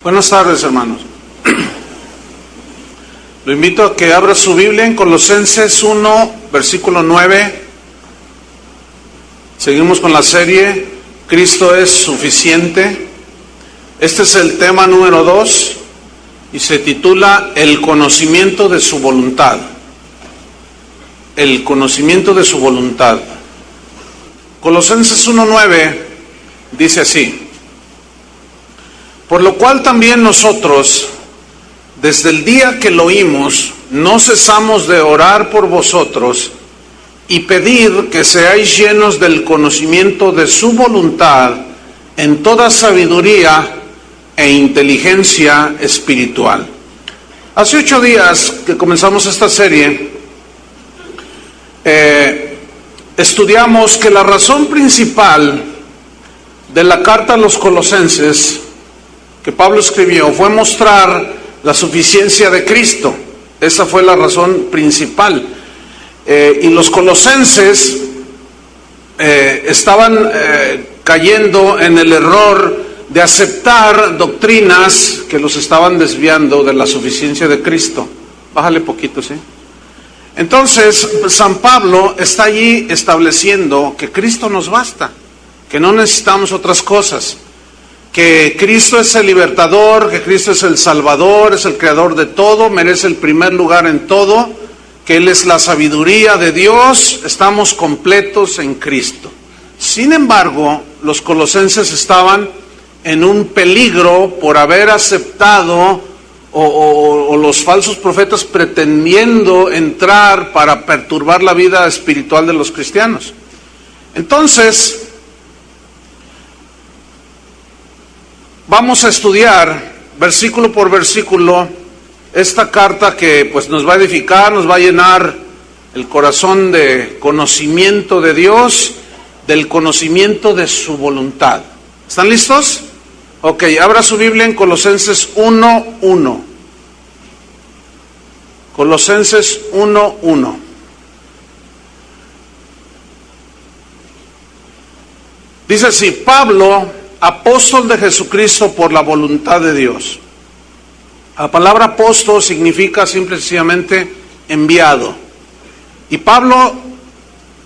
Buenas tardes, hermanos. Lo invito a que abra su Biblia en Colosenses 1, versículo 9. Seguimos con la serie Cristo es suficiente. Este es el tema número 2 y se titula El conocimiento de su voluntad. El conocimiento de su voluntad. Colosenses 1:9 dice así: por lo cual también nosotros, desde el día que lo oímos, no cesamos de orar por vosotros y pedir que seáis llenos del conocimiento de su voluntad en toda sabiduría e inteligencia espiritual. Hace 8 días que comenzamos esta serie, estudiamos que la razón principal de la carta a los Colosenses que Pablo escribió fue mostrar la suficiencia de Cristo. Esa fue la razón principal. Y los colosenses estaban cayendo en el error de aceptar doctrinas que los estaban desviando de la suficiencia de Cristo. Bájale poquito, ¿sí? Entonces, San Pablo está allí estableciendo que Cristo nos basta, que no necesitamos otras cosas, que Cristo es el libertador, que Cristo es el salvador, es el creador de todo, merece el primer lugar en todo, que Él es la sabiduría de Dios, estamos completos en Cristo. Sin embargo, los colosenses estaban en un peligro por haber aceptado o los falsos profetas pretendiendo entrar para perturbar la vida espiritual de los cristianos. Entonces, vamos a estudiar versículo por versículo esta carta que pues nos va a edificar, nos va a llenar el corazón de conocimiento de Dios, del conocimiento de su voluntad. ¿Están listos? Ok, abra su Biblia en Colosenses 1:1. Colosenses 1:1. Dice así: Pablo, apóstol de Jesucristo por la voluntad de Dios. La palabra apóstol significa simple y sencillamente enviado. Y Pablo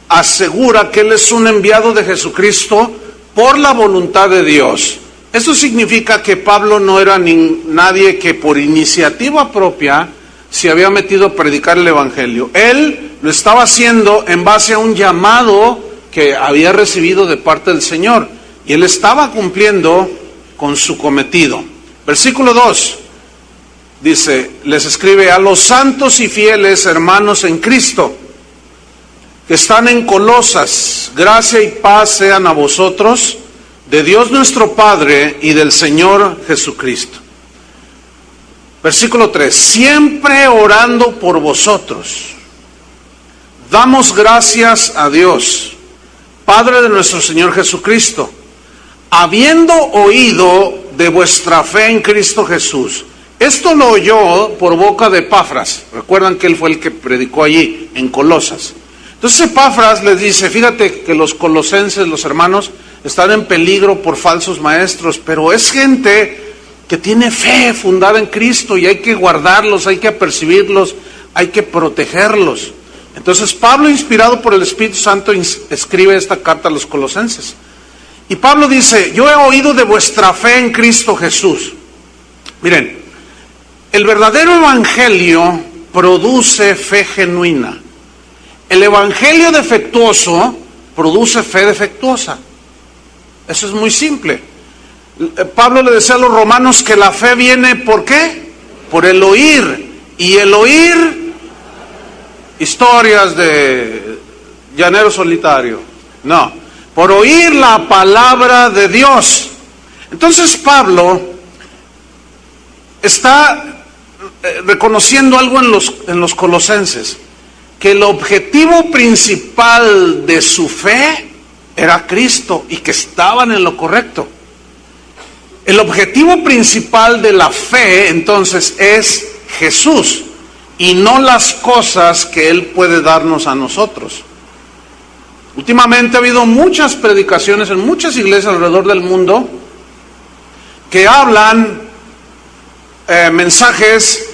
asegura que él es un enviado de Jesucristo por la voluntad de Dios. Eso significa que Pablo no era nadie que por iniciativa propia se había metido a predicar el Evangelio. Él lo estaba haciendo en base a un llamado que había recibido de parte del Señor. Y él estaba cumpliendo con su cometido. Versículo 2 dice, les escribe: a los santos y fieles hermanos en Cristo, que están en Colosas, gracia y paz sean a vosotros, de Dios nuestro Padre y del Señor Jesucristo. Versículo 3, siempre orando por vosotros, damos gracias a Dios, Padre de nuestro Señor Jesucristo, habiendo oído de vuestra fe en Cristo Jesús. Esto lo oyó por boca de Epafras. Recuerdan que él fue el que predicó allí, en Colosas. Entonces Epafras les dice: fíjate que los colosenses, los hermanos, están en peligro por falsos maestros, pero es gente que tiene fe fundada en Cristo y hay que guardarlos, hay que apercibirlos, hay que protegerlos. Entonces Pablo, inspirado por el Espíritu Santo, escribe esta carta a los colosenses. Y Pablo dice: yo he oído de vuestra fe en Cristo Jesús. Miren, el verdadero evangelio produce fe genuina. El evangelio defectuoso produce fe defectuosa. Eso es muy simple. Pablo le decía a los romanos que la fe viene, ¿por qué? Por el oír. Y el oír, historias de llanero solitario. No, por oír la palabra de Dios. Entonces Pablo está reconociendo algo en los colosenses, que el objetivo principal de su fe era Cristo y que estaban en lo correcto. El objetivo principal de la fe entonces es Jesús y no las cosas que Él puede darnos a nosotros. Últimamente ha habido muchas predicaciones en muchas iglesias alrededor del mundo que hablan mensajes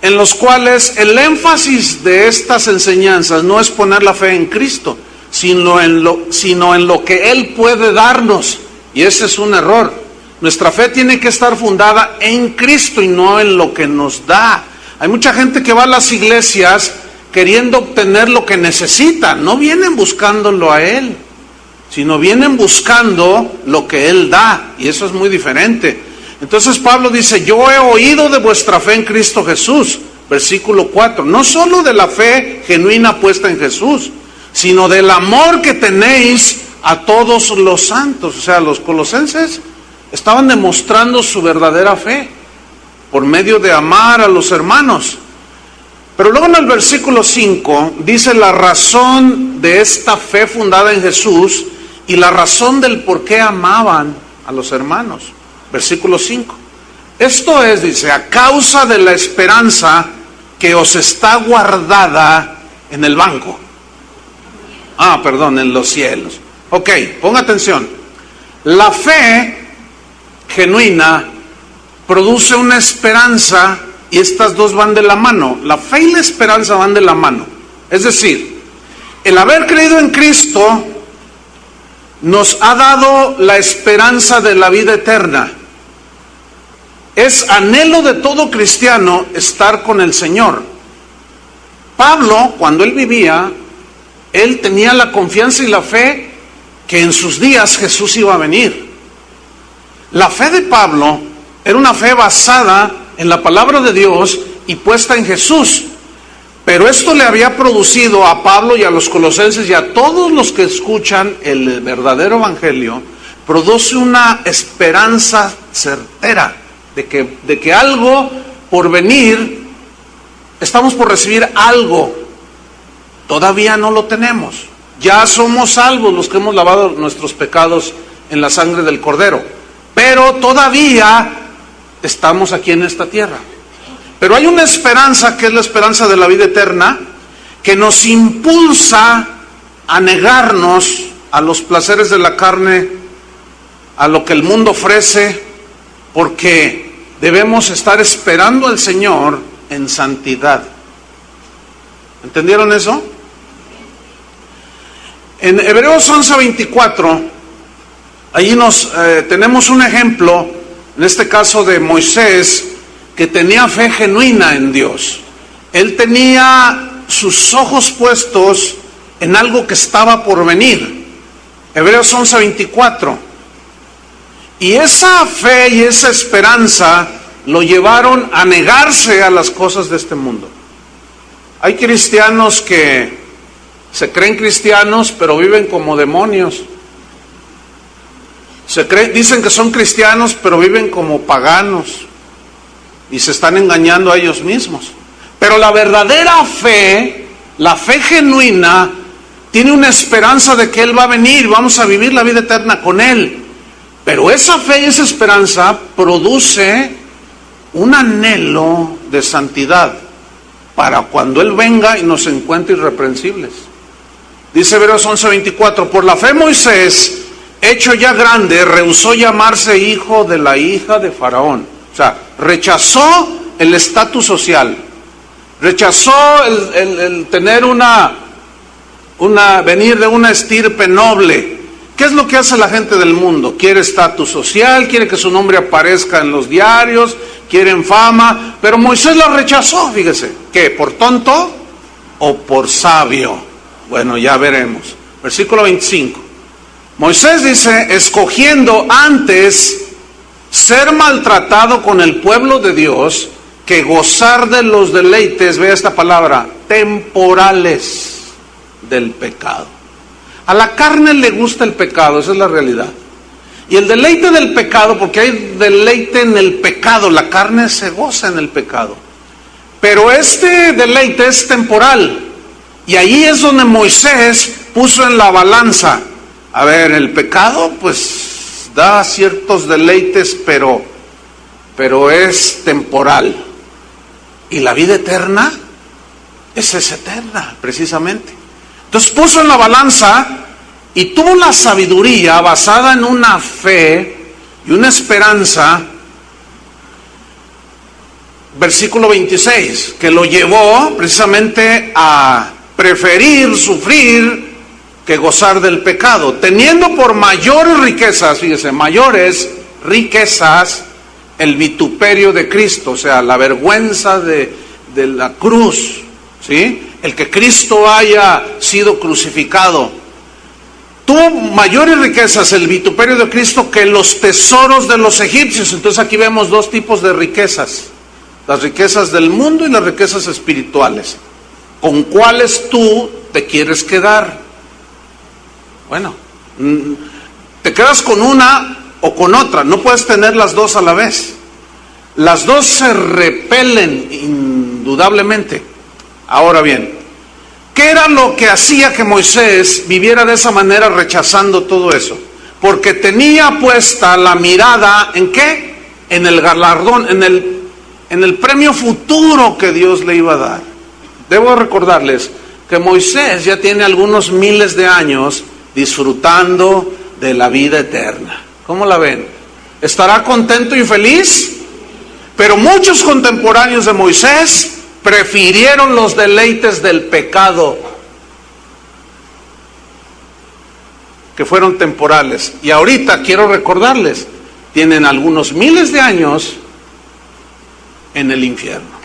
en los cuales el énfasis de estas enseñanzas no es poner la fe en Cristo, sino en lo que Él puede darnos. Y ese es un error. Nuestra fe tiene que estar fundada en Cristo y no en lo que nos da. Hay mucha gente que va a las iglesias queriendo obtener lo que necesitan. No vienen buscándolo a Él, sino vienen buscando lo que Él da. Y eso es muy diferente. Entonces Pablo dice, yo he oído de vuestra fe en Cristo Jesús. Versículo 4. No solo de la fe genuina puesta en Jesús, sino del amor que tenéis a todos los santos. O sea, los colosenses estaban demostrando su verdadera fe por medio de amar a los hermanos. Pero luego en el versículo 5 dice la razón de esta fe fundada en Jesús y la razón del por qué amaban a los hermanos. Versículo 5. Esto es, dice, a causa de la esperanza que os está guardada en el banco. En los cielos. Ok, ponga atención. La fe genuina produce una esperanza y estas dos van de la mano. La fe y la esperanza van de la mano. Es decir, el haber creído en Cristo nos ha dado la esperanza de la vida eterna. Es anhelo de todo cristiano estar con el Señor. Pablo, cuando él vivía, él tenía la confianza y la fe que en sus días Jesús iba a venir. La fe de Pablo era una fe basada en la palabra de Dios y puesta en Jesús. Pero esto le había producido a Pablo y a los colosenses y a todos los que escuchan el verdadero evangelio, produce una esperanza certera de que algo por venir, estamos por recibir algo. Todavía no lo tenemos. Ya somos salvos los que hemos lavado nuestros pecados en la sangre del Cordero. Pero todavía estamos aquí en esta tierra. Pero hay una esperanza que es la esperanza de la vida eterna, que nos impulsa a negarnos a los placeres de la carne, a lo que el mundo ofrece, porque debemos estar esperando al Señor en santidad. ¿Entendieron eso? En Hebreos 11:24, allí tenemos un ejemplo, en este caso de Moisés, que tenía fe genuina en Dios. Él tenía sus ojos puestos en algo que estaba por venir. Hebreos 11:24. Y esa fe y esa esperanza lo llevaron a negarse a las cosas de este mundo. Hay cristianos que se creen cristianos, pero viven como demonios. Dicen que son cristianos, pero viven como paganos. Y se están engañando a ellos mismos. Pero la verdadera fe, la fe genuina, tiene una esperanza de que Él va a venir, vamos a vivir la vida eterna con Él. Pero esa fe y esa esperanza produce un anhelo de santidad para cuando Él venga y nos encuentre irreprensibles. Dice Hebreos 11:24, por la fe Moisés, hecho ya grande, rehusó llamarse hijo de la hija de Faraón. O sea, rechazó el estatus social, rechazó el tener venir de una estirpe noble. ¿Qué es lo que hace la gente del mundo? Quiere estatus social, quiere que su nombre aparezca en los diarios, quieren fama, pero Moisés la rechazó, fíjese. ¿Qué? ¿Por tonto o por sabio? Bueno, ya veremos. Versículo 25. Moisés dice, escogiendo antes ser maltratado con el pueblo de Dios que gozar de los deleites, vea esta palabra, temporales del pecado. A la carne le gusta el pecado, esa es la realidad. Y el deleite del pecado, porque hay deleite en el pecado, la carne se goza en el pecado. Pero este deleite es temporal. Y ahí es donde Moisés puso en la balanza. A ver, el pecado pues da ciertos deleites, pero es temporal. Y la vida eterna, esa es eterna, precisamente. Entonces puso en la balanza y tuvo la sabiduría basada en una fe y una esperanza versículo 26, que lo llevó precisamente a preferir sufrir que gozar del pecado, teniendo por mayores riquezas, fíjese, mayores riquezas, el vituperio de Cristo, o sea, la vergüenza de la cruz, ¿sí? El que Cristo haya sido crucificado. Tuvo mayores riquezas el vituperio de Cristo que los tesoros de los egipcios. Entonces aquí vemos dos tipos de riquezas: las riquezas del mundo y las riquezas espirituales. ¿Con cuáles tú te quieres quedar? Bueno, te quedas con una o con otra, no puedes tener las dos a la vez. Las dos se repelen indudablemente. Ahora bien, ¿qué era lo que hacía que Moisés viviera de esa manera, rechazando todo eso? Porque tenía puesta la mirada ¿en qué? En el galardón, en el premio futuro que Dios le iba a dar. Debo recordarles que Moisés ya tiene algunos miles de años disfrutando de la vida eterna. ¿Cómo la ven? ¿Estará contento y feliz? Pero muchos contemporáneos de Moisés prefirieron los deleites del pecado, que fueron temporales. Y ahorita quiero recordarles, tienen algunos miles de años en el infierno.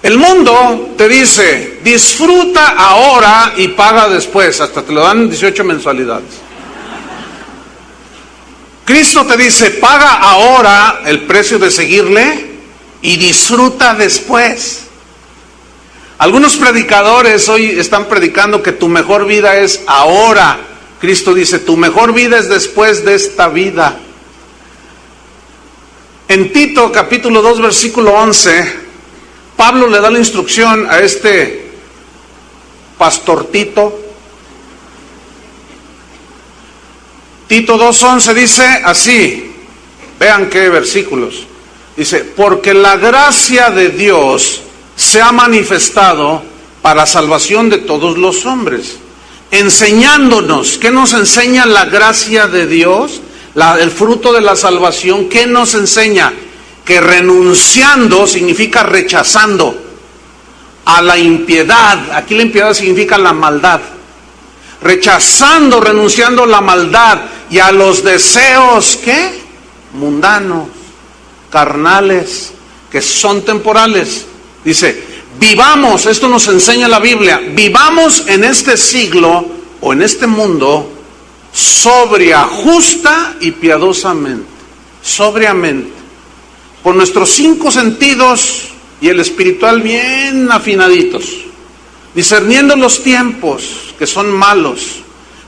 El mundo te dice, disfruta ahora y paga después, hasta te lo dan 18 mensualidades. Cristo te dice, paga ahora el precio de seguirle y disfruta después. Algunos predicadores hoy están predicando que tu mejor vida es ahora. Cristo dice, tu mejor vida es después de esta vida. En Tito capítulo 2 versículo 11, Pablo le da la instrucción a este pastor Tito. Tito 2:11 dice así, vean qué versículos. Dice, porque la gracia de Dios se ha manifestado para salvación de todos los hombres, enseñándonos. ¿Qué nos enseña la gracia de Dios? El fruto de la salvación. ¿Qué nos enseña? Que renunciando significa rechazando a la impiedad. Aquí la impiedad significa la maldad. Rechazando, renunciando a la maldad y a los deseos, ¿qué? Mundanos, carnales, que son temporales. Dice, vivamos, esto nos enseña la Biblia, vivamos en este siglo o en este mundo sobria, justa y piadosamente, sobriamente, con nuestros 5 sentidos y el espiritual bien afinaditos, discerniendo los tiempos que son malos,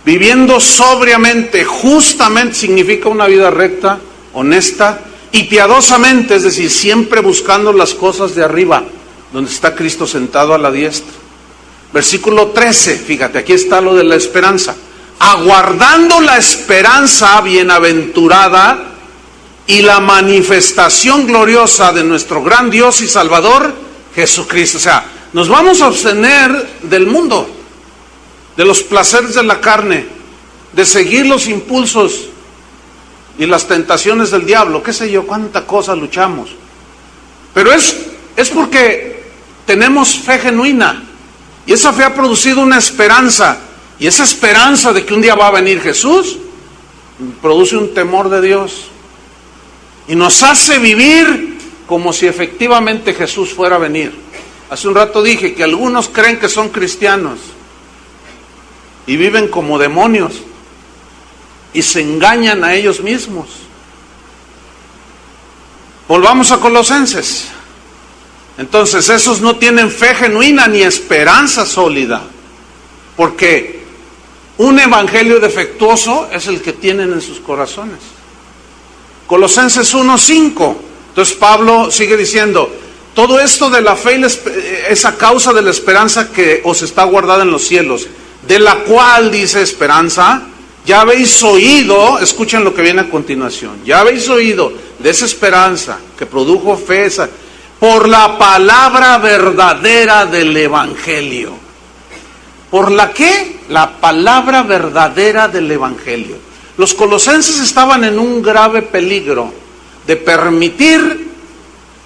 viviendo sobriamente, justamente significa una vida recta, honesta y piadosamente, es decir, siempre buscando las cosas de arriba, donde está Cristo sentado a la diestra. Versículo 13, fíjate, aquí está lo de la esperanza. Aguardando la esperanza bienaventurada y la manifestación gloriosa de nuestro gran Dios y Salvador, Jesucristo. O sea, nos vamos a abstener del mundo, de los placeres de la carne, de seguir los impulsos y las tentaciones del diablo, qué sé yo, cuánta cosa luchamos. Pero es porque tenemos fe genuina, y esa fe ha producido una esperanza, y esa esperanza de que un día va a venir Jesús, produce un temor de Dios, y nos hace vivir como si efectivamente Jesús fuera a venir. Hace un rato dije que algunos creen que son cristianos, y viven como demonios, y se engañan a ellos mismos. Volvamos a Colosenses. Entonces, esos no tienen fe genuina ni esperanza sólida, porque un evangelio defectuoso es el que tienen en sus corazones. Colosenses 1:5. Entonces Pablo sigue diciendo, todo esto de la fe es a causa de la esperanza que os está guardada en los cielos, de la cual, dice esperanza, ya habéis oído. Escuchen lo que viene a continuación. Ya habéis oído de esa esperanza que produjo fe, por la palabra verdadera del evangelio. ¿Por la qué? La palabra verdadera del evangelio. Los colosenses estaban en un grave peligro. de permitir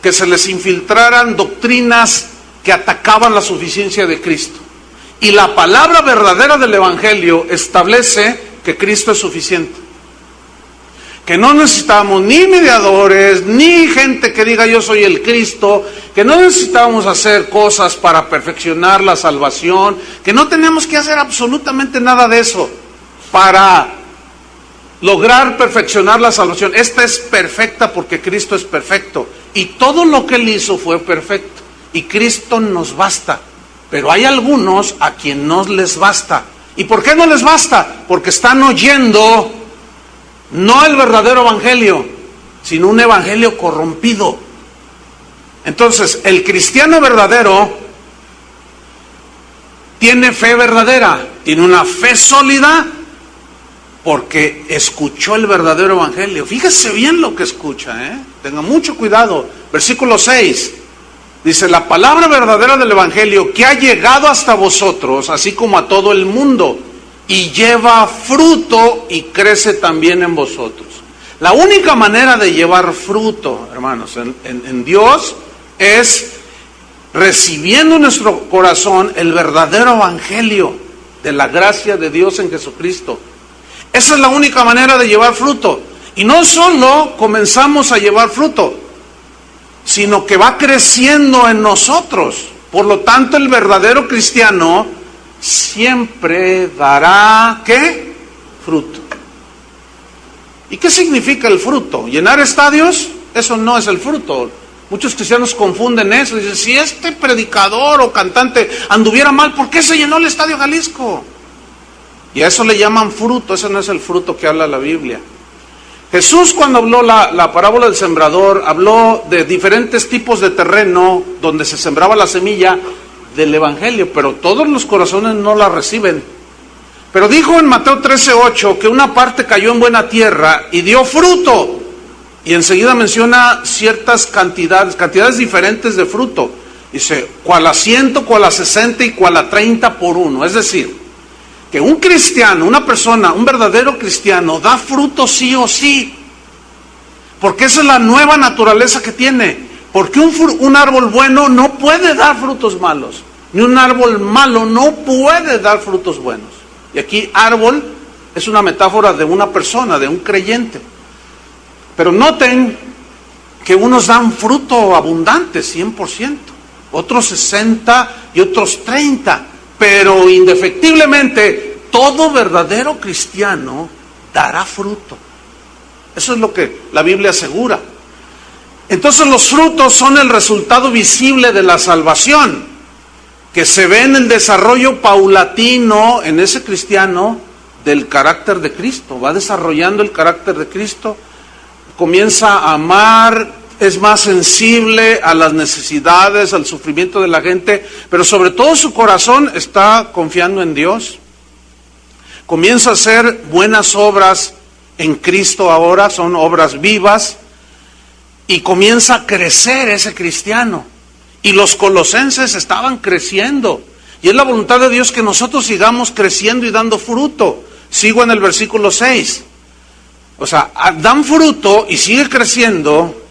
que se les infiltraran doctrinas que atacaban la suficiencia de Cristo. Y la palabra verdadera del Evangelio establece que Cristo es suficiente. Que no necesitamos ni mediadores, ni gente que diga yo soy el Cristo, que no necesitamos hacer cosas para perfeccionar la salvación, que no tenemos que hacer absolutamente nada de eso para lograr perfeccionar la salvación. Esta es perfecta porque Cristo es perfecto. Y todo lo que Él hizo fue perfecto. Y Cristo nos basta. Pero hay algunos a quien no les basta. ¿Y por qué no les basta? Porque están oyendo no el verdadero evangelio, sino un evangelio corrompido. Entonces, el cristiano verdadero tiene fe verdadera, tiene una fe sólida, porque escuchó el verdadero evangelio. Fíjese bien lo que escucha, tenga mucho cuidado. Versículo 6, dice: la palabra verdadera del evangelio que ha llegado hasta vosotros, así como a todo el mundo, y lleva fruto y crece también en vosotros. La única manera de llevar fruto, hermanos, en Dios, es recibiendo en nuestro corazón el verdadero evangelio de la gracia de Dios en Jesucristo. Esa es la única manera de llevar fruto. Y no solo comenzamos a llevar fruto, sino que va creciendo en nosotros. Por lo tanto, el verdadero cristiano siempre dará, ¿qué? Fruto. ¿Y qué significa el fruto? ¿Llenar estadios? Eso no es el fruto. Muchos cristianos confunden eso. Dicen, si este predicador o cantante anduviera mal, ¿por qué se llenó el Estadio Jalisco? Y a eso le llaman fruto. Ese no es el fruto que habla la Biblia. Jesús, cuando habló la parábola del sembrador, habló de diferentes tipos de terreno donde se sembraba la semilla del evangelio, pero todos los corazones no la reciben. Pero dijo en Mateo 13:8 que una parte cayó en buena tierra y dio fruto, y enseguida menciona ciertas cantidades diferentes de fruto. Dice, cual a 100, cual a 60 y cual a 30 por uno. Es decir, que un cristiano, una persona, un verdadero cristiano, da fruto sí o sí, porque esa es la nueva naturaleza que tiene. Porque un árbol bueno no puede dar frutos malos, ni un árbol malo no puede dar frutos buenos. Y aquí árbol es una metáfora de una persona, de un creyente. Pero noten que unos dan fruto abundante, 100%, otros 60 y otros 30, pero indefectiblemente todo verdadero cristiano dará fruto. Eso es lo que la Biblia asegura. Entonces los frutos son el resultado visible de la salvación, que se ve en el desarrollo paulatino en ese cristiano del carácter de Cristo. Va desarrollando el carácter de Cristo, comienza a amar, es más sensible a las necesidades, al sufrimiento de la gente, pero sobre todo su corazón está confiando en Dios. Comienza a hacer buenas obras en Cristo ahora, son obras vivas, y comienza a crecer ese cristiano. Y los colosenses estaban creciendo, y es la voluntad de Dios que nosotros sigamos creciendo y dando fruto. Sigo en el versículo 6. O sea, dan fruto y sigue creciendo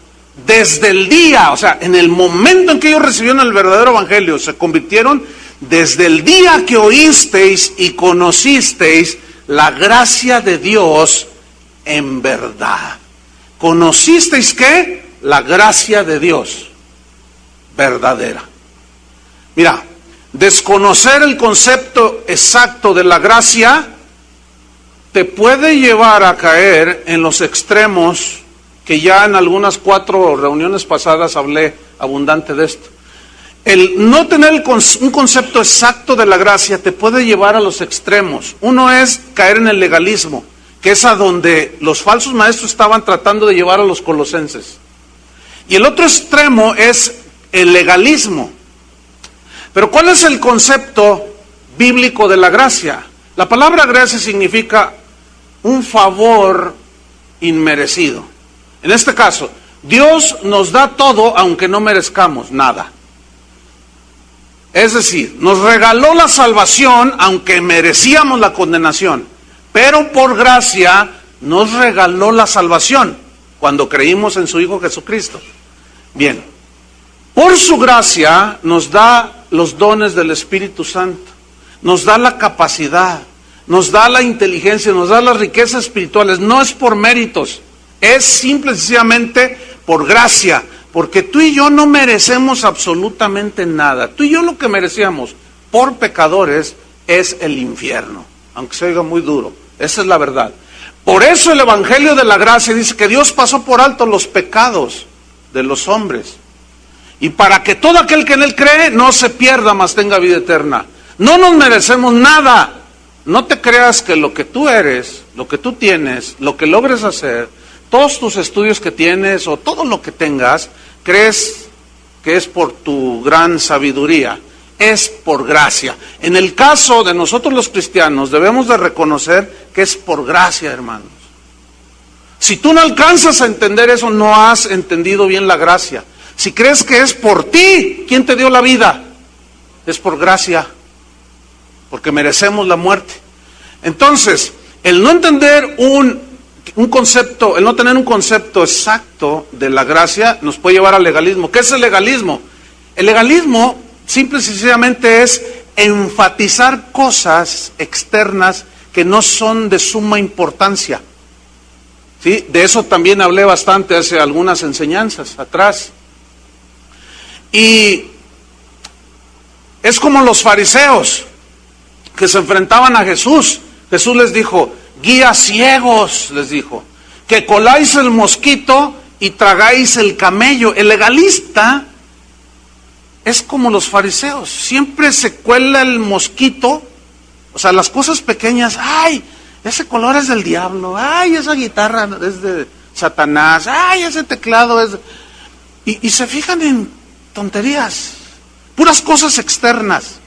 desde el día, o sea, en el momento en que ellos recibieron el verdadero evangelio, se convirtieron desde el día que oísteis y conocisteis la gracia de Dios en verdad. ¿Conocisteis qué? La gracia de Dios verdadera. Mira, desconocer el concepto exacto de la gracia te puede llevar a caer en los extremos, que ya en algunas 4 reuniones pasadas hablé abundante de esto. El no tener un concepto exacto de la gracia te puede llevar a los extremos. Uno es caer en el legalismo, que es a donde los falsos maestros estaban tratando de llevar a los colosenses. Y el otro extremo es el legalismo. Pero ¿cuál es el concepto bíblico de la gracia? La palabra gracia significa un favor inmerecido. En este caso, Dios nos da todo aunque no merezcamos nada. Es decir, nos regaló la salvación aunque merecíamos la condenación, pero por gracia nos regaló la salvación. cuando creímos en su Hijo Jesucristo. Bien, por su gracia nos da los dones del Espíritu Santo, nos da la capacidad, nos da la inteligencia, nos da las riquezas espirituales. No es por méritos, es simple y sencillamente por gracia, porque tú y yo no merecemos absolutamente nada. Tú y yo lo que merecíamos por pecadores es el infierno, aunque se oiga muy duro, esa es la verdad. Por eso el Evangelio de la Gracia dice que Dios pasó por alto los pecados de los hombres, y para que todo aquel que en Él cree no se pierda, mas tenga vida eterna. No nos merecemos nada. No te creas que lo que tú eres, lo que tú tienes, lo que logres hacer, todos tus estudios que tienes o todo lo que tengas, crees que es por tu gran sabiduría. Es por gracia. En el caso de nosotros los cristianos, debemos de reconocer que es por gracia, hermanos. Si tú no alcanzas a entender eso, no has entendido bien la gracia. Si crees que es por ti, ¿quién te dio la vida? Es por gracia, porque merecemos la muerte. Entonces, el no entender un concepto, el no tener un concepto exacto de la gracia, nos puede llevar al legalismo. ¿Qué es el legalismo? El legalismo, simple y sencillamente, es enfatizar cosas externas que no son de suma importancia. ¿Sí? De eso también hablé bastante hace algunas enseñanzas atrás. Y es como los fariseos que se enfrentaban a Jesús. Jesús les dijo, guías ciegos, les dijo, que coláis el mosquito y tragáis el camello. El legalista es como los fariseos, siempre se cuela el mosquito, o sea, las cosas pequeñas, ay, ese color es del diablo, ay, esa guitarra es de Satanás, ay, ese teclado es... Y se fijan en tonterías, puras cosas externas,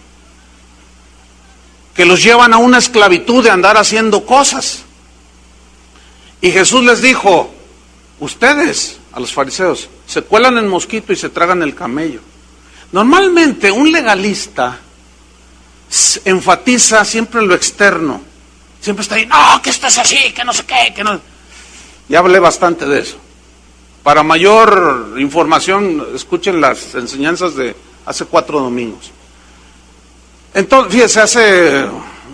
que los llevan a una esclavitud de andar haciendo cosas. Y Jesús les dijo, ustedes, a los fariseos, se cuelan el mosquito y se tragan el camello. Normalmente un legalista enfatiza siempre lo externo, siempre está ahí, no, que esto es así, que no sé qué, que no... Ya hablé bastante de eso. Para mayor información, escuchen las enseñanzas de hace 4 domingos. Entonces, fíjese, hace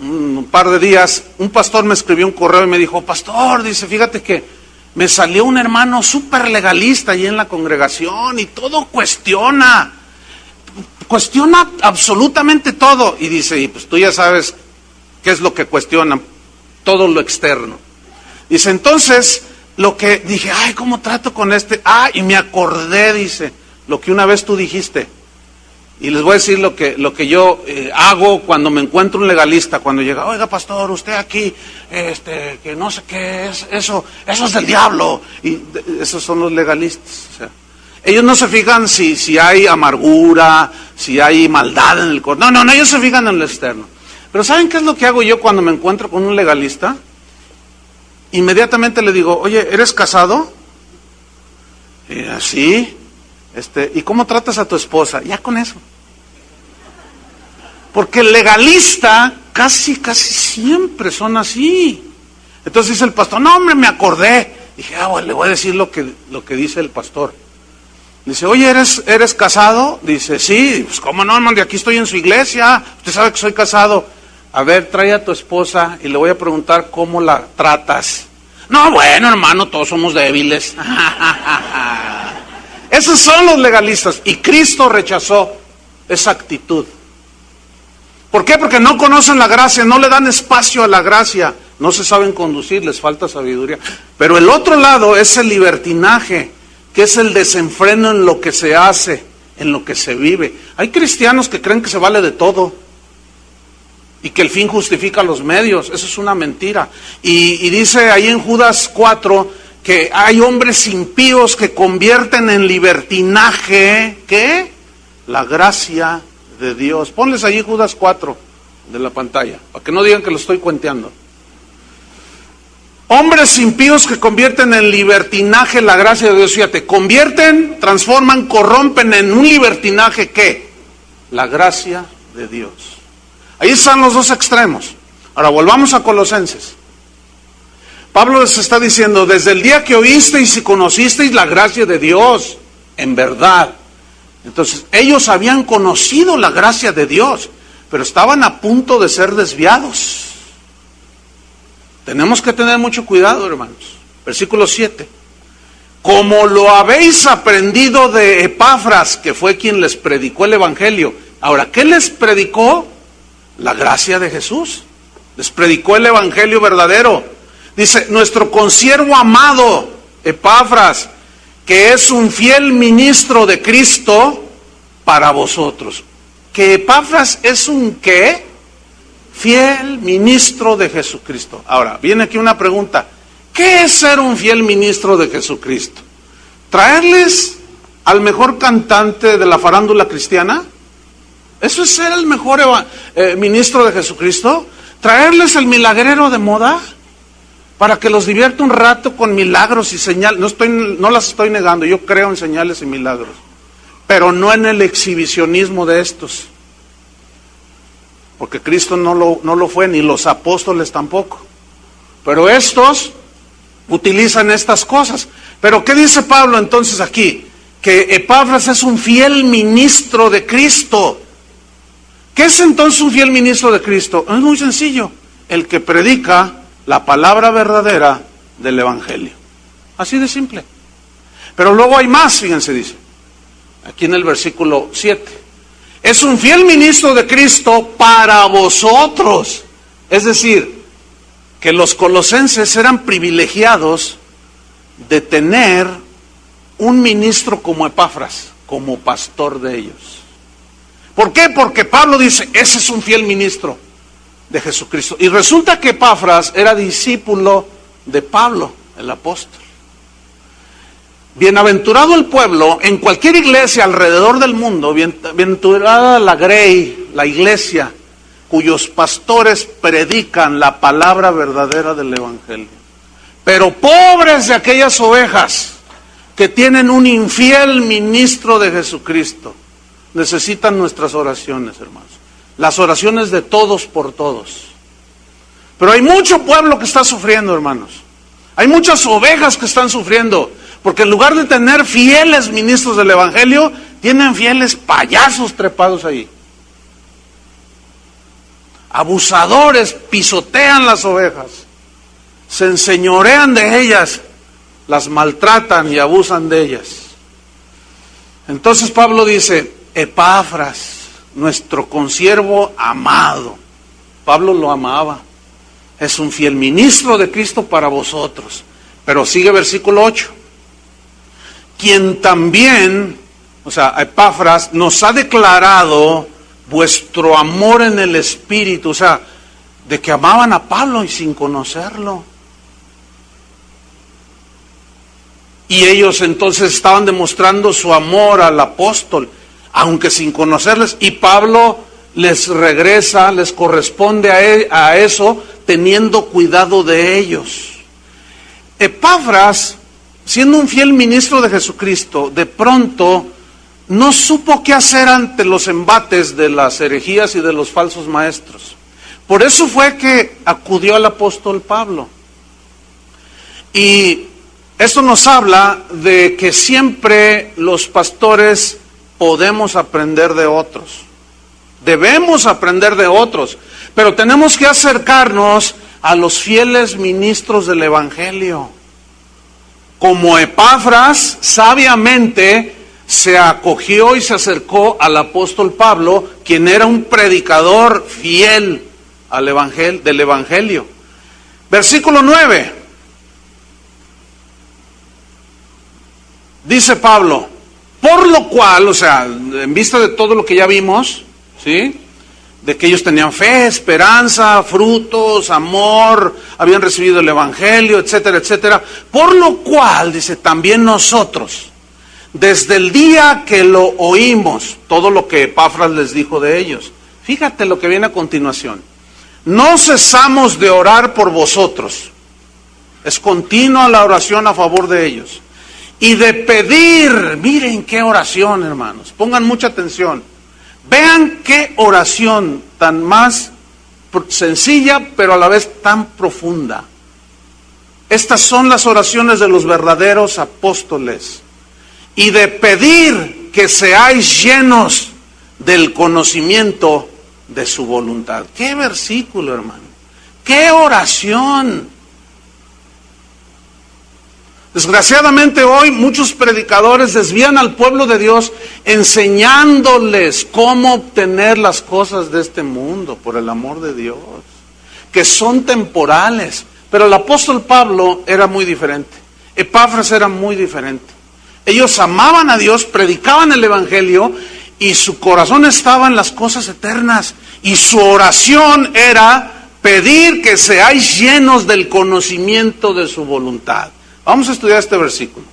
un par de días, un pastor me escribió un correo y me dijo, pastor, dice, fíjate que me salió un hermano súper legalista ahí en la congregación y todo cuestiona absolutamente todo. Y dice, y pues tú ya sabes qué es lo que cuestiona, todo lo externo. Dice, entonces, lo que dije, ay, ¿cómo trato con este? Ah, y me acordé, dice, lo que una vez tú dijiste. Y les voy a decir lo que yo hago cuando me encuentro un legalista, cuando llega, oiga pastor, usted aquí, que no sé qué es, eso es del diablo. Y esos son los legalistas. O sea, ellos no se fijan si hay amargura, si hay maldad en el corazón. No, ellos se fijan en lo externo. Pero ¿saben qué es lo que hago yo cuando me encuentro con un legalista? Inmediatamente le digo, oye, ¿eres casado? Sí. ¿Y cómo tratas a tu esposa? Ya con eso. Porque el legalista casi siempre son así. Entonces dice el pastor, no hombre, me acordé. Dije, bueno, le voy a decir lo que dice el pastor. Dice, oye, ¿eres casado? Dice, sí. Pues cómo no, hermano, aquí estoy en su iglesia. Usted sabe que soy casado. A ver, trae a tu esposa y le voy a preguntar cómo la tratas. No, bueno, hermano, todos somos débiles. Esos son los legalistas. Y Cristo rechazó esa actitud. ¿Por qué? Porque no conocen la gracia, no le dan espacio a la gracia, no se saben conducir, les falta sabiduría. Pero el otro lado es el libertinaje, que es el desenfreno en lo que se hace, en lo que se vive. Hay cristianos que creen que se vale de todo y que el fin justifica los medios. Eso es una mentira. Y dice ahí en Judas 4 que hay hombres impíos que convierten en libertinaje, ¿qué? La gracia de Dios. Ponles ahí Judas 4 de la pantalla, para que no digan que lo estoy cuenteando. Hombres impíos que convierten en libertinaje la gracia de Dios. Fíjate, convierten, transforman, corrompen en un libertinaje, ¿qué? La gracia de Dios. Ahí están los dos extremos. Ahora volvamos a Colosenses. Pablo les está diciendo, desde el día que oísteis y conocisteis la gracia de Dios, en verdad. Entonces, ellos habían conocido la gracia de Dios, pero estaban a punto de ser desviados. Tenemos que tener mucho cuidado, hermanos. Versículo 7. Como lo habéis aprendido de Epafras, que fue quien les predicó el Evangelio. Ahora, ¿qué les predicó? La gracia de Jesús. Les predicó el Evangelio verdadero. Dice, nuestro consiervo amado, Epafras, que es un fiel ministro de Cristo para vosotros. ¿Que Epafras es un qué? Fiel ministro de Jesucristo. Ahora, viene aquí una pregunta. ¿Qué es ser un fiel ministro de Jesucristo? ¿Traerles al mejor cantante de la farándula cristiana? ¿Eso es ser el mejor ministro de Jesucristo? ¿Traerles el milagrero de moda? Para que los divierta un rato con milagros y señales. No las estoy negando, yo creo en señales y milagros. Pero no en el exhibicionismo de estos. Porque Cristo no lo fue, ni los apóstoles tampoco. Pero estos utilizan estas cosas. Pero ¿qué dice Pablo entonces aquí? Que Epafras es un fiel ministro de Cristo. ¿Qué es entonces un fiel ministro de Cristo? Es muy sencillo. El que predica la palabra verdadera del Evangelio. Así de simple. Pero luego hay más, fíjense, dice. Aquí en el versículo 7. Es un fiel ministro de Cristo para vosotros. Es decir, que los colosenses eran privilegiados de tener un ministro como Epafras, como pastor de ellos. ¿Por qué? Porque Pablo dice, ese es un fiel ministro de Jesucristo. Y resulta que Epafras era discípulo de Pablo, el apóstol. Bienaventurado el pueblo, en cualquier iglesia alrededor del mundo, bienaventurada la grey, la iglesia, cuyos pastores predican la palabra verdadera del Evangelio. Pero pobres de aquellas ovejas que tienen un infiel ministro de Jesucristo, necesitan nuestras oraciones, hermanos. Las oraciones de todos por todos. Pero hay mucho pueblo que está sufriendo, hermanos. Hay muchas ovejas que están sufriendo, porque en lugar de tener fieles ministros del Evangelio, tienen fieles payasos trepados ahí. Abusadores, pisotean las ovejas, se enseñorean de ellas, las maltratan y abusan de ellas. Entonces Pablo dice, Epafras, nuestro consiervo amado. Pablo lo amaba. Es un fiel ministro de Cristo para vosotros. Pero sigue versículo 8. Quien también, o sea, Epafras, nos ha declarado vuestro amor en el Espíritu. O sea, de que amaban a Pablo y sin conocerlo. Y ellos entonces estaban demostrando su amor al apóstol, aunque sin conocerles. Y Pablo les regresa, les corresponde a eso, teniendo cuidado de ellos. Epafras, siendo un fiel ministro de Jesucristo, de pronto no supo qué hacer ante los embates de las herejías y de los falsos maestros. Por eso fue que acudió al apóstol Pablo. Y esto nos habla de que siempre los pastores podemos aprender de otros. Debemos aprender de otros, pero tenemos que acercarnos a los fieles ministros del Evangelio. Como Epafras, sabiamente se acogió y se acercó al apóstol Pablo, quien era un predicador fiel del Evangelio. Versículo 9. Dice Pablo, por lo cual, o sea, en vista de todo lo que ya vimos, ¿sí? De que ellos tenían fe, esperanza, frutos, amor, habían recibido el Evangelio, etcétera, etcétera. Por lo cual, dice, también nosotros, desde el día que lo oímos, todo lo que Epafras les dijo de ellos. Fíjate lo que viene a continuación. No cesamos de orar por vosotros. Es continua la oración a favor de ellos. Y de pedir, miren qué oración, hermanos, pongan mucha atención. Vean qué oración tan más sencilla, pero a la vez tan profunda. Estas son las oraciones de los verdaderos apóstoles. Y de pedir que seáis llenos del conocimiento de su voluntad. ¡Qué versículo, hermano! ¡Qué oración! Desgraciadamente hoy muchos predicadores desvían al pueblo de Dios enseñándoles cómo obtener las cosas de este mundo, por el amor de Dios, que son temporales. Pero el apóstol Pablo era muy diferente. Epafras era muy diferente. Ellos amaban a Dios, predicaban el evangelio y su corazón estaba en las cosas eternas. Y su oración era pedir que seáis llenos del conocimiento de su voluntad. Vamos a estudiar este versículo.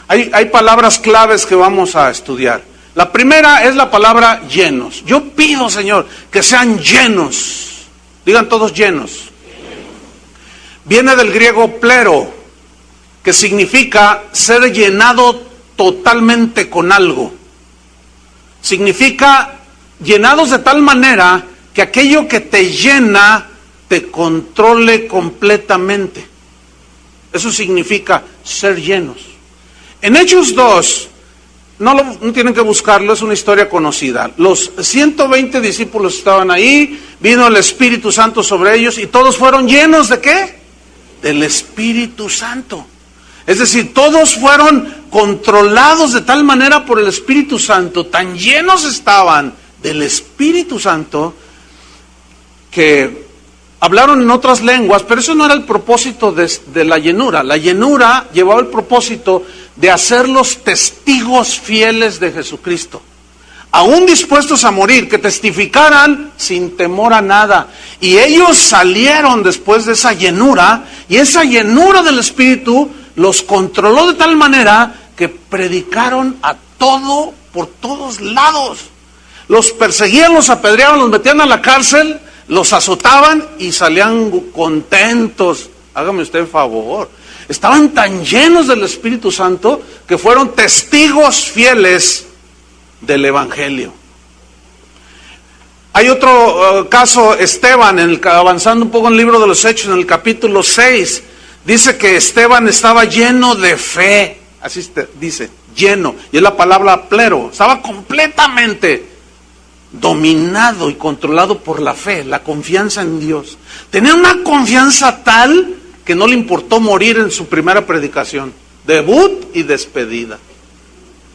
Hay palabras claves que vamos a estudiar. La primera es la palabra llenos. Yo pido, Señor, que sean llenos. Digan todos llenos. Viene del griego plero, que significa ser llenado totalmente con algo. Significa llenados de tal manera que aquello que te llena te controle completamente. Eso significa ser llenos. En Hechos 2, no tienen que buscarlo, es una historia conocida. Los 120 discípulos estaban ahí, vino el Espíritu Santo sobre ellos y todos fueron llenos ¿de qué? Del Espíritu Santo. Es decir, todos fueron controlados de tal manera por el Espíritu Santo, tan llenos estaban del Espíritu Santo, que hablaron en otras lenguas, pero eso no era el propósito de la llenura. La llenura llevaba el propósito de hacerlos testigos fieles de Jesucristo, aún dispuestos a morir, que testificaran sin temor a nada. Y ellos salieron después de esa llenura, y esa llenura del Espíritu los controló de tal manera que predicaron a todo, por todos lados. Los perseguían, los apedreaban, los metían a la cárcel, los azotaban y salían contentos. Hágame usted el favor. Estaban tan llenos del Espíritu Santo que fueron testigos fieles del Evangelio. Hay otro caso, Esteban, avanzando un poco en el libro de los Hechos, en el capítulo 6, dice que Esteban estaba lleno de fe, así dice, lleno, y es la palabra plero, estaba completamente dominado y controlado por la fe, la confianza en Dios. Tenía una confianza tal que no le importó morir en su primera predicación, debut y despedida.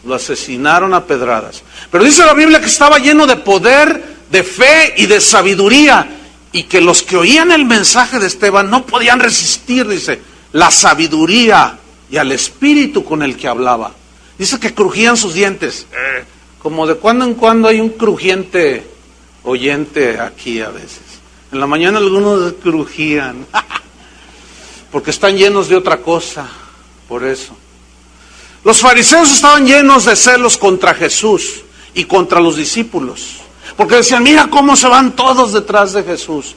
Lo asesinaron a pedradas. Pero dice la Biblia que estaba lleno de poder, de fe y de sabiduría, y que los que oían el mensaje de Esteban no podían resistir, dice, la sabiduría y al espíritu con el que hablaba. Dice que crujían sus dientes, como de cuando en cuando hay un crujiente oyente aquí a veces. En la mañana algunos crujían, porque están llenos de otra cosa, por eso. Los fariseos estaban llenos de celos contra Jesús y contra los discípulos, porque decían, mira cómo se van todos detrás de Jesús.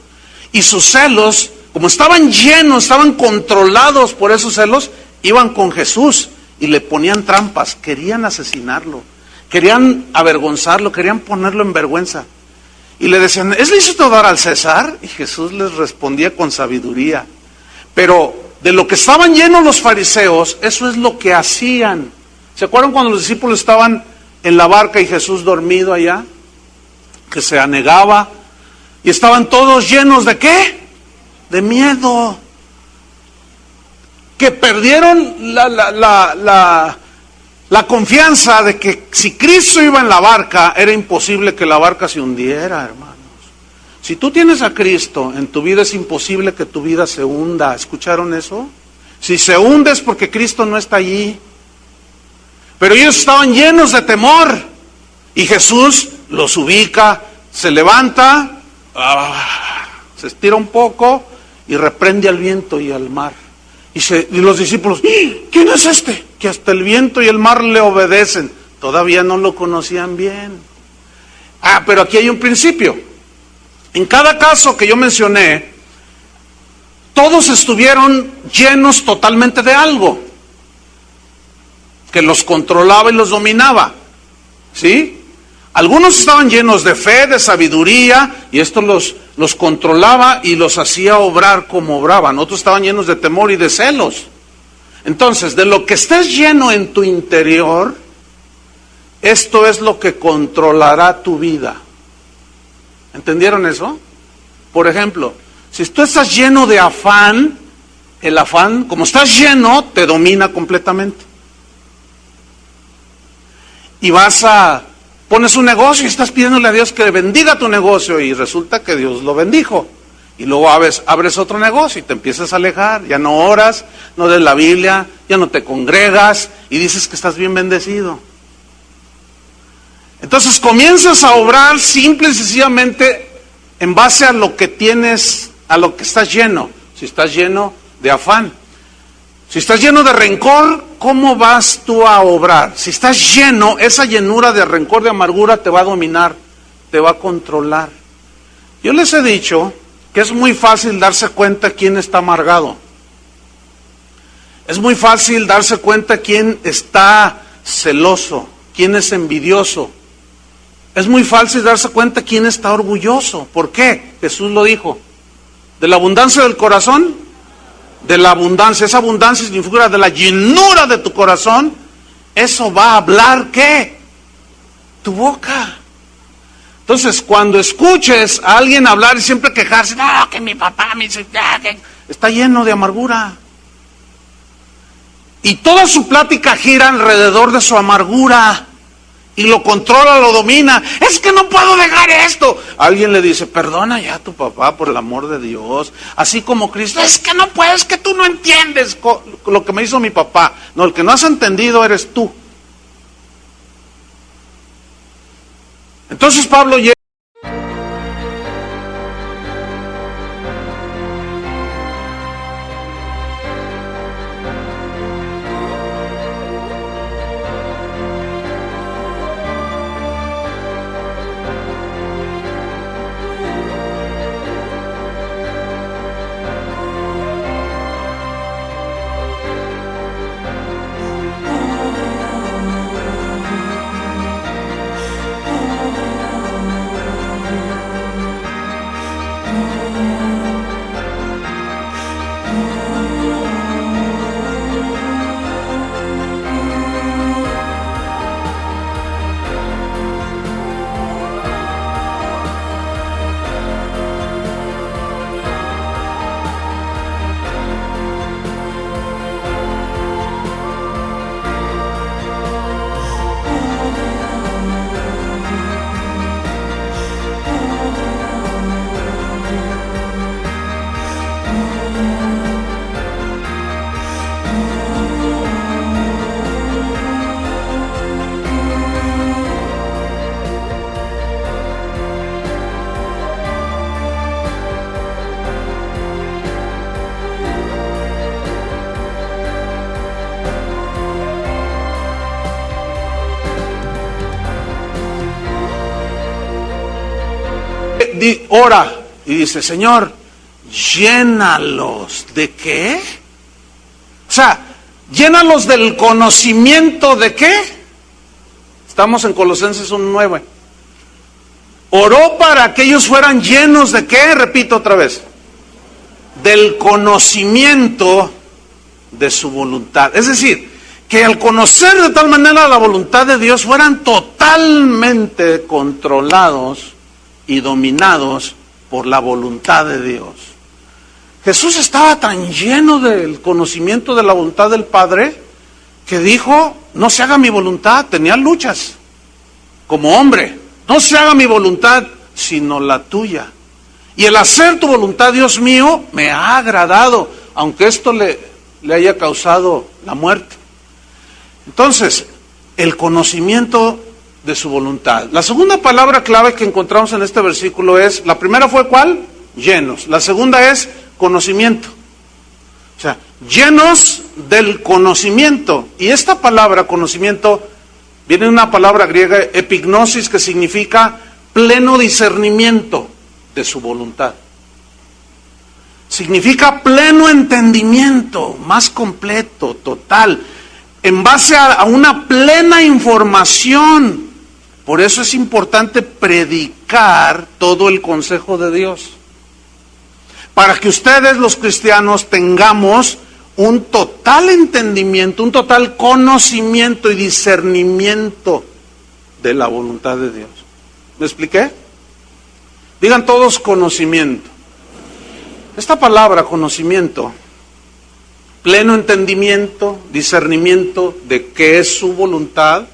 Y sus celos, como estaban llenos, estaban controlados por esos celos, iban con Jesús y le ponían trampas, querían asesinarlo, querían avergonzarlo, querían ponerlo en vergüenza. Y le decían, ¿es lícito dar al César? Y Jesús les respondía con sabiduría. Pero de lo que estaban llenos los fariseos, eso es lo que hacían. ¿Se acuerdan cuando los discípulos estaban en la barca y Jesús dormido allá? Que se anegaba y estaban todos llenos ¿de qué? De miedo. Que perdieron la confianza de que si Cristo iba en la barca, era imposible que la barca se hundiera, hermanos. Si tú tienes a Cristo en tu vida, es imposible que tu vida se hunda. ¿Escucharon eso? Si se hunde es porque Cristo no está allí. Pero ellos estaban llenos de temor. Y Jesús los ubica, se levanta, se estira un poco y reprende al viento y al mar. Y los discípulos, ¿quién es este? Que hasta el viento y el mar le obedecen. Todavía no lo conocían bien. Pero aquí hay un principio. En cada caso que yo mencioné, todos estuvieron llenos totalmente de algo que los controlaba y los dominaba. ¿Sí? Algunos estaban llenos de fe, de sabiduría, y esto los controlaba y los hacía obrar como obraban. Otros estaban llenos de temor y de celos. Entonces, de lo que estés lleno en tu interior, esto es lo que controlará tu vida. ¿Entendieron eso? Por ejemplo, si tú estás lleno de afán, el afán, como estás lleno, te domina completamente. Y pones un negocio y estás pidiéndole a Dios que bendiga tu negocio y resulta que Dios lo bendijo. Y luego abres otro negocio y te empiezas a alejar, ya no oras, no lees la Biblia, ya no te congregas y dices que estás bien bendecido. Entonces comienzas a obrar simple y sencillamente en base a lo que tienes, a lo que estás lleno. Si estás lleno de afán, si estás lleno de rencor, ¿cómo vas tú a obrar? Si estás lleno, esa llenura de rencor, de amargura te va a dominar, te va a controlar. Yo les he dicho que es muy fácil darse cuenta quién está amargado. Es muy fácil darse cuenta quién está celoso, quién es envidioso. Es muy fácil darse cuenta quién está orgulloso. ¿Por qué? Jesús lo dijo. De la abundancia del corazón, de la abundancia, esa abundancia significa de la llenura de tu corazón, eso va a hablar, ¿qué? Tu boca. Entonces, cuando escuches a alguien hablar y siempre quejarse, no, que mi papá me dice, que está lleno de amargura. Y toda su plática gira alrededor de su amargura. Y lo controla, lo domina. Es que no puedo dejar esto. Alguien le dice, perdona ya a tu papá por el amor de Dios. Así como Cristo, es que no puedes, que tú no entiendes lo que me hizo mi papá. No, el que no has entendido eres tú. Entonces Pablo llega. Ora y dice, Señor, llénalos. ¿De qué? O sea, llénalos del conocimiento de qué. Estamos en Colosenses 1:9. Oró para que ellos fueran llenos de qué, repito otra vez, del conocimiento de su voluntad. Es decir, que al conocer de tal manera la voluntad de Dios fueran totalmente controlados y dominados por la voluntad de Dios. Jesús estaba tan lleno del conocimiento de la voluntad del Padre que dijo, no se haga mi voluntad. Tenía luchas como hombre, no se haga mi voluntad sino la tuya, y el hacer tu voluntad, Dios mío, me ha agradado, aunque esto le haya causado la muerte. Entonces, el conocimiento de su voluntad. La segunda palabra clave que encontramos en este versículo es, la primera fue ¿cuál? Llenos. La segunda es conocimiento. O sea, llenos del conocimiento. Y esta palabra conocimiento viene de una palabra griega, epignosis, que significa pleno discernimiento de su voluntad. Significa pleno entendimiento, más completo, total, en base a una plena información Por eso es importante predicar todo el consejo de Dios. Para que ustedes, los cristianos, tengamos un total entendimiento, un total conocimiento y discernimiento de la voluntad de Dios. ¿Me expliqué? Digan todos conocimiento. Esta palabra conocimiento, pleno entendimiento, discernimiento de qué es su voluntad,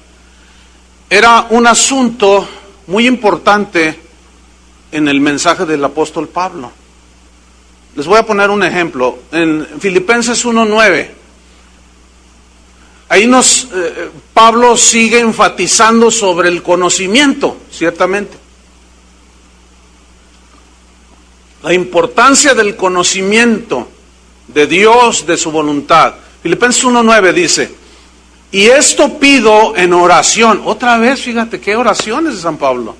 era un asunto muy importante en el mensaje del apóstol Pablo. Les voy a poner un ejemplo. En Filipenses 1:9, ahí Pablo sigue enfatizando sobre el conocimiento, ciertamente. La importancia del conocimiento de Dios, de su voluntad. Filipenses 1:9 dice, y esto pido en oración. Otra vez, fíjate, qué oraciones de San Pablo.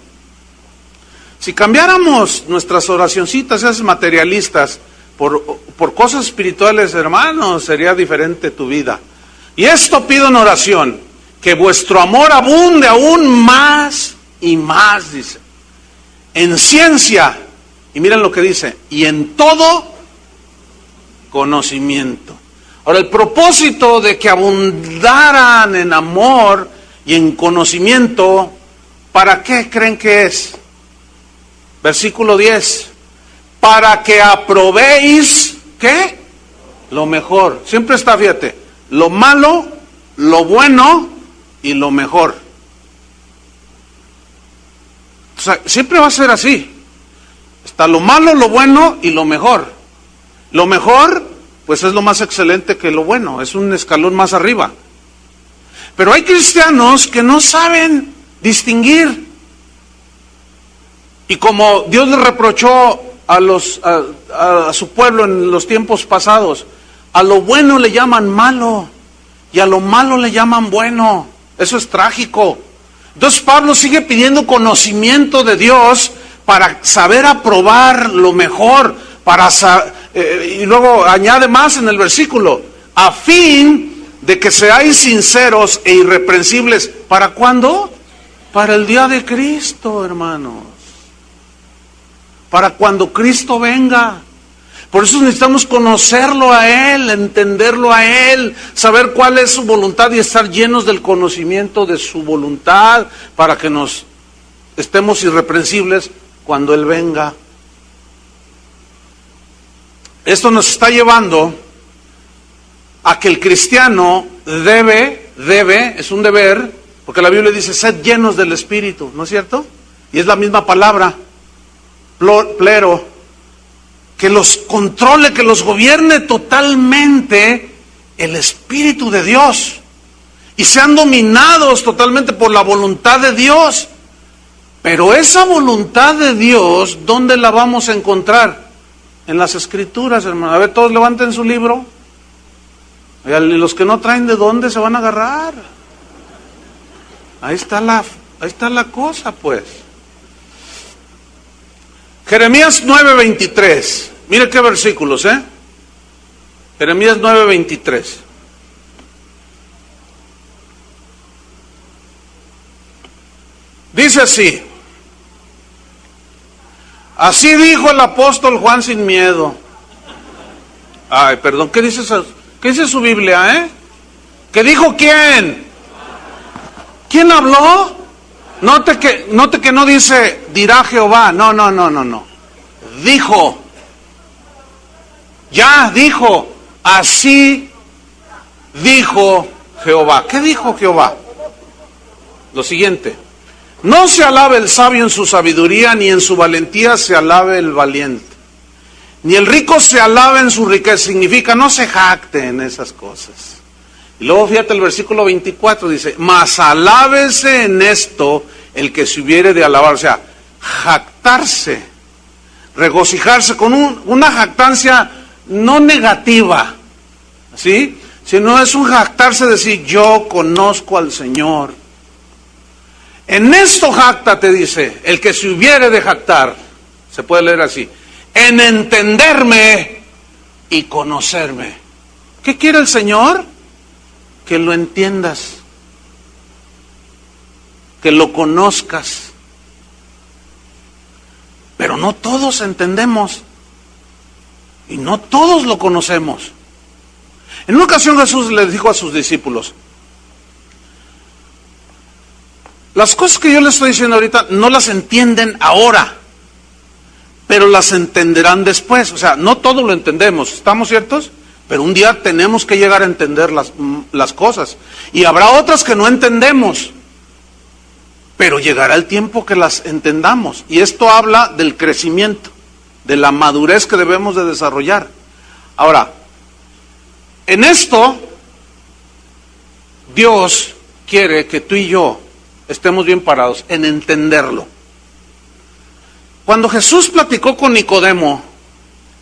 Si cambiáramos nuestras oracioncitas, esas materialistas, por cosas espirituales, hermanos, sería diferente tu vida. Y esto pido en oración, que vuestro amor abunde aún más y más, dice, en ciencia, y miren lo que dice, y en todo conocimiento. Ahora, el propósito de que abundaran en amor y en conocimiento, ¿para qué creen que es? Versículo 10, para que aprobéis, ¿qué? Lo mejor. Siempre está, fíjate, lo malo, lo bueno y lo mejor. O sea, siempre va a ser así. Está lo malo, lo bueno y lo mejor. Lo mejor, pues es lo más excelente que lo bueno, es un escalón más arriba. Pero hay cristianos que no saben distinguir. Y como Dios le reprochó a su pueblo en los tiempos pasados, a lo bueno le llaman malo y a lo malo le llaman bueno. Eso es trágico. Entonces Pablo sigue pidiendo conocimiento de Dios para saber aprobar lo mejor, y luego añade más en el versículo, a fin de que seáis sinceros e irreprensibles. ¿Para cuándo? Para el día de Cristo, hermanos. Para cuando Cristo venga. Por eso necesitamos conocerlo a Él, entenderlo a Él, saber cuál es su voluntad y estar llenos del conocimiento de su voluntad para que nos estemos irreprensibles cuando Él venga. Esto nos está llevando a que el cristiano debe, es un deber, porque la Biblia dice, sed llenos del Espíritu, ¿no es cierto? Y es la misma palabra, plero, que los controle, que los gobierne totalmente el Espíritu de Dios, y sean dominados totalmente por la voluntad de Dios. Pero esa voluntad de Dios, ¿dónde la vamos a encontrar? En las Escrituras, hermano. A ver, todos levanten su libro. Y los que no traen, ¿de dónde se van a agarrar? Ahí está la cosa, pues. Jeremías 9:23. Mire qué versículos, Jeremías 9:23. Dice así. Así dijo el apóstol Juan sin miedo. Ay, perdón, ¿qué dice su Biblia, ¿Qué dijo quién? ¿Quién habló? Note que no dice, dirá Jehová. No. Dijo. Ya dijo. Así dijo Jehová. ¿Qué dijo Jehová? Lo siguiente. No se alabe el sabio en su sabiduría, ni en su valentía se alabe el valiente. Ni el rico se alabe en su riqueza. Significa, no se jacte en esas cosas. Y luego fíjate el versículo 24, dice, mas alábese en esto el que se hubiere de alabar. O sea, jactarse, regocijarse con una jactancia no negativa, ¿sí? Sino es un jactarse de decir, yo conozco al Señor. En esto jactate, dice, el que se hubiere de jactar, se puede leer así, en entenderme y conocerme. ¿Qué quiere el Señor? Que lo entiendas. que lo conozcas. Pero no todos entendemos. Y no todos lo conocemos. En una ocasión Jesús le dijo a sus discípulos: las cosas que yo les estoy diciendo ahorita no las entienden ahora, pero las entenderán después. O sea, no todo lo entendemos, ¿estamos ciertos? Pero un día tenemos que llegar a entender las cosas. Y habrá otras que no entendemos, pero llegará el tiempo que las entendamos. Y esto habla del crecimiento, de la madurez que debemos de desarrollar. Ahora, en esto, Dios quiere que tú y yo estemos bien parados en entenderlo. Cuando Jesús platicó con Nicodemo,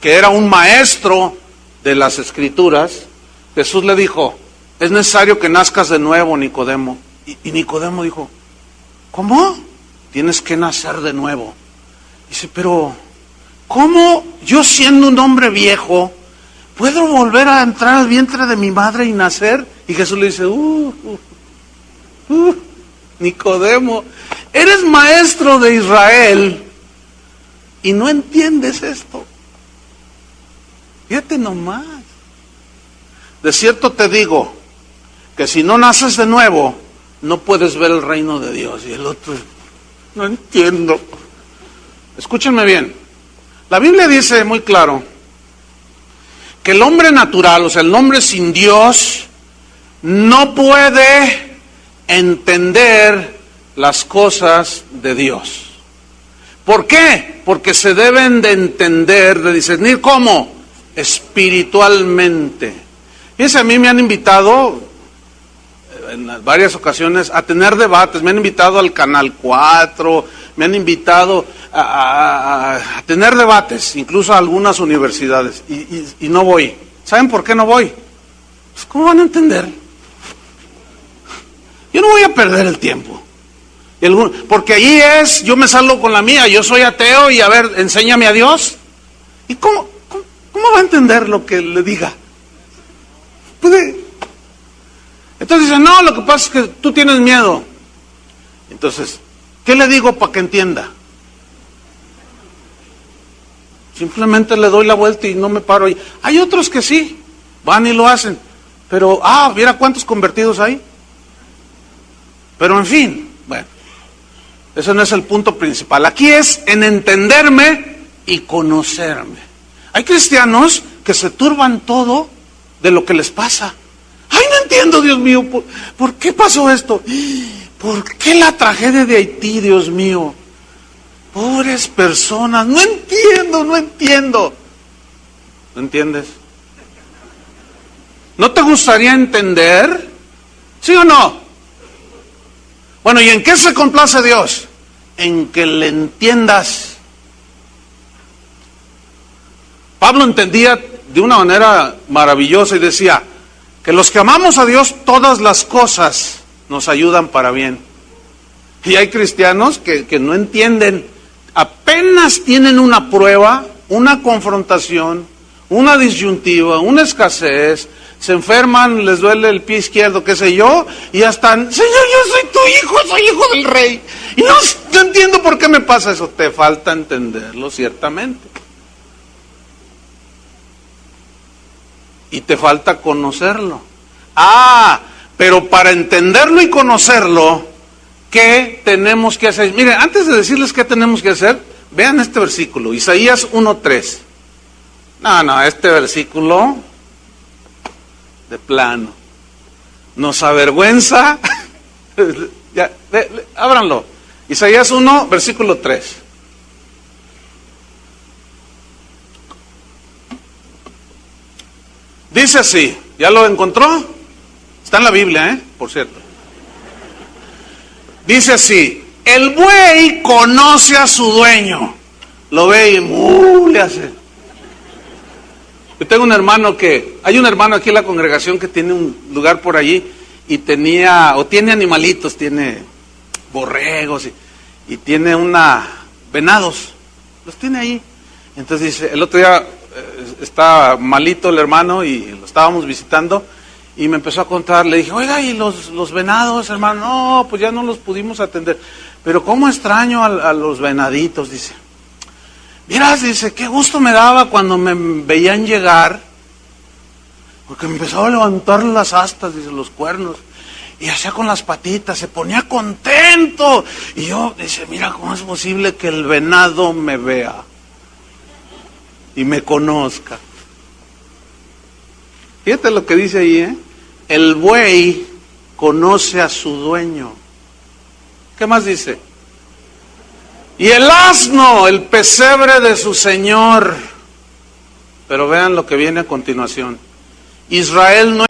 que era un maestro de las Escrituras, Jesús le dijo: es necesario que nazcas de nuevo, Nicodemo. Y Nicodemo dijo: ¿cómo? Tienes que nacer de nuevo. Dice: pero ¿cómo yo, siendo un hombre viejo, puedo volver a entrar al vientre de mi madre y nacer? Y Jesús le dice: Nicodemo, eres maestro de Israel y no entiendes esto. Fíjate nomás. De cierto te digo que si no naces de nuevo, no puedes ver el reino de Dios. Y el otro: no entiendo. Escúchenme bien. La Biblia dice muy claro que el hombre natural, o sea, el hombre sin Dios, no puede entender las cosas de Dios. ¿Por qué? Porque se deben de entender, de discernir. ¿Cómo? Espiritualmente. Fíjense, a mí me han invitado en varias ocasiones a tener debates. Me han invitado al Canal 4, me han invitado a tener debates, incluso a algunas universidades, y no voy. ¿Saben por qué no voy? Pues, ¿cómo van a entender? Yo no voy a perder el tiempo. Porque allí yo me salgo con la mía, yo soy ateo y a ver, enséñame a Dios. ¿Y cómo va a entender lo que le diga? Entonces dice: no, lo que pasa es que tú tienes miedo. Entonces, ¿qué le digo para que entienda? Simplemente le doy la vuelta y no me paro ahí. Hay otros que sí, van y lo hacen. Pero, mira cuántos convertidos hay. Pero en fin, bueno, ese no es el punto principal. Aquí es en entenderme y conocerme. Hay cristianos que se turban todo de lo que les pasa. Ay, no entiendo, Dios mío, ¿por qué pasó esto? ¿Por qué la tragedia de Haití, Dios mío? Pobres personas, no entiendo. ¿No entiendes? ¿No te gustaría entender? ¿Sí o no? Bueno, ¿y en qué se complace Dios? En que le entiendas. Pablo entendía de una manera maravillosa y decía que los que amamos a Dios, todas las cosas nos ayudan para bien. Y hay cristianos que no entienden, apenas tienen una prueba, una confrontación, una disyuntiva, una escasez, se enferman, les duele el pie izquierdo, qué sé yo, y ya están: Señor, yo soy tu hijo, soy hijo del rey. Y no entiendo por qué me pasa eso. Te falta entenderlo, ciertamente. Y te falta conocerlo. Pero para entenderlo y conocerlo, ¿qué tenemos que hacer? Miren, antes de decirles qué tenemos que hacer, vean este versículo, Isaías 1:3. No, este versículo, de plano, nos avergüenza. Ya, ábranlo. Isaías 1, versículo 3. Dice así, ¿ya lo encontró? Está en la Biblia, por cierto. Dice así: el buey conoce a su dueño. Lo ve y le hace. Yo tengo un hermano hay un hermano aquí en la congregación que tiene un lugar por allí y tiene animalitos, tiene borregos y tiene venados, los tiene ahí. Entonces dice, el otro día está malito el hermano y lo estábamos visitando Y me empezó a contar, le dije, oiga, ¿y los venados, hermano? No, pues ya no los pudimos atender. Pero cómo extraño a los venaditos, dice. Miras, dice, qué gusto me daba cuando me veían llegar, porque me empezaba a levantar las astas, dice, los cuernos, y hacía con las patitas, se ponía contento. Y yo, dice, mira, ¿cómo es posible que el venado me vea y me conozca? Fíjate lo que dice ahí, ¿eh? El buey conoce a su dueño. ¿Qué más dice? Y el asno, el pesebre de su señor. Pero vean lo que viene a continuación. Israel no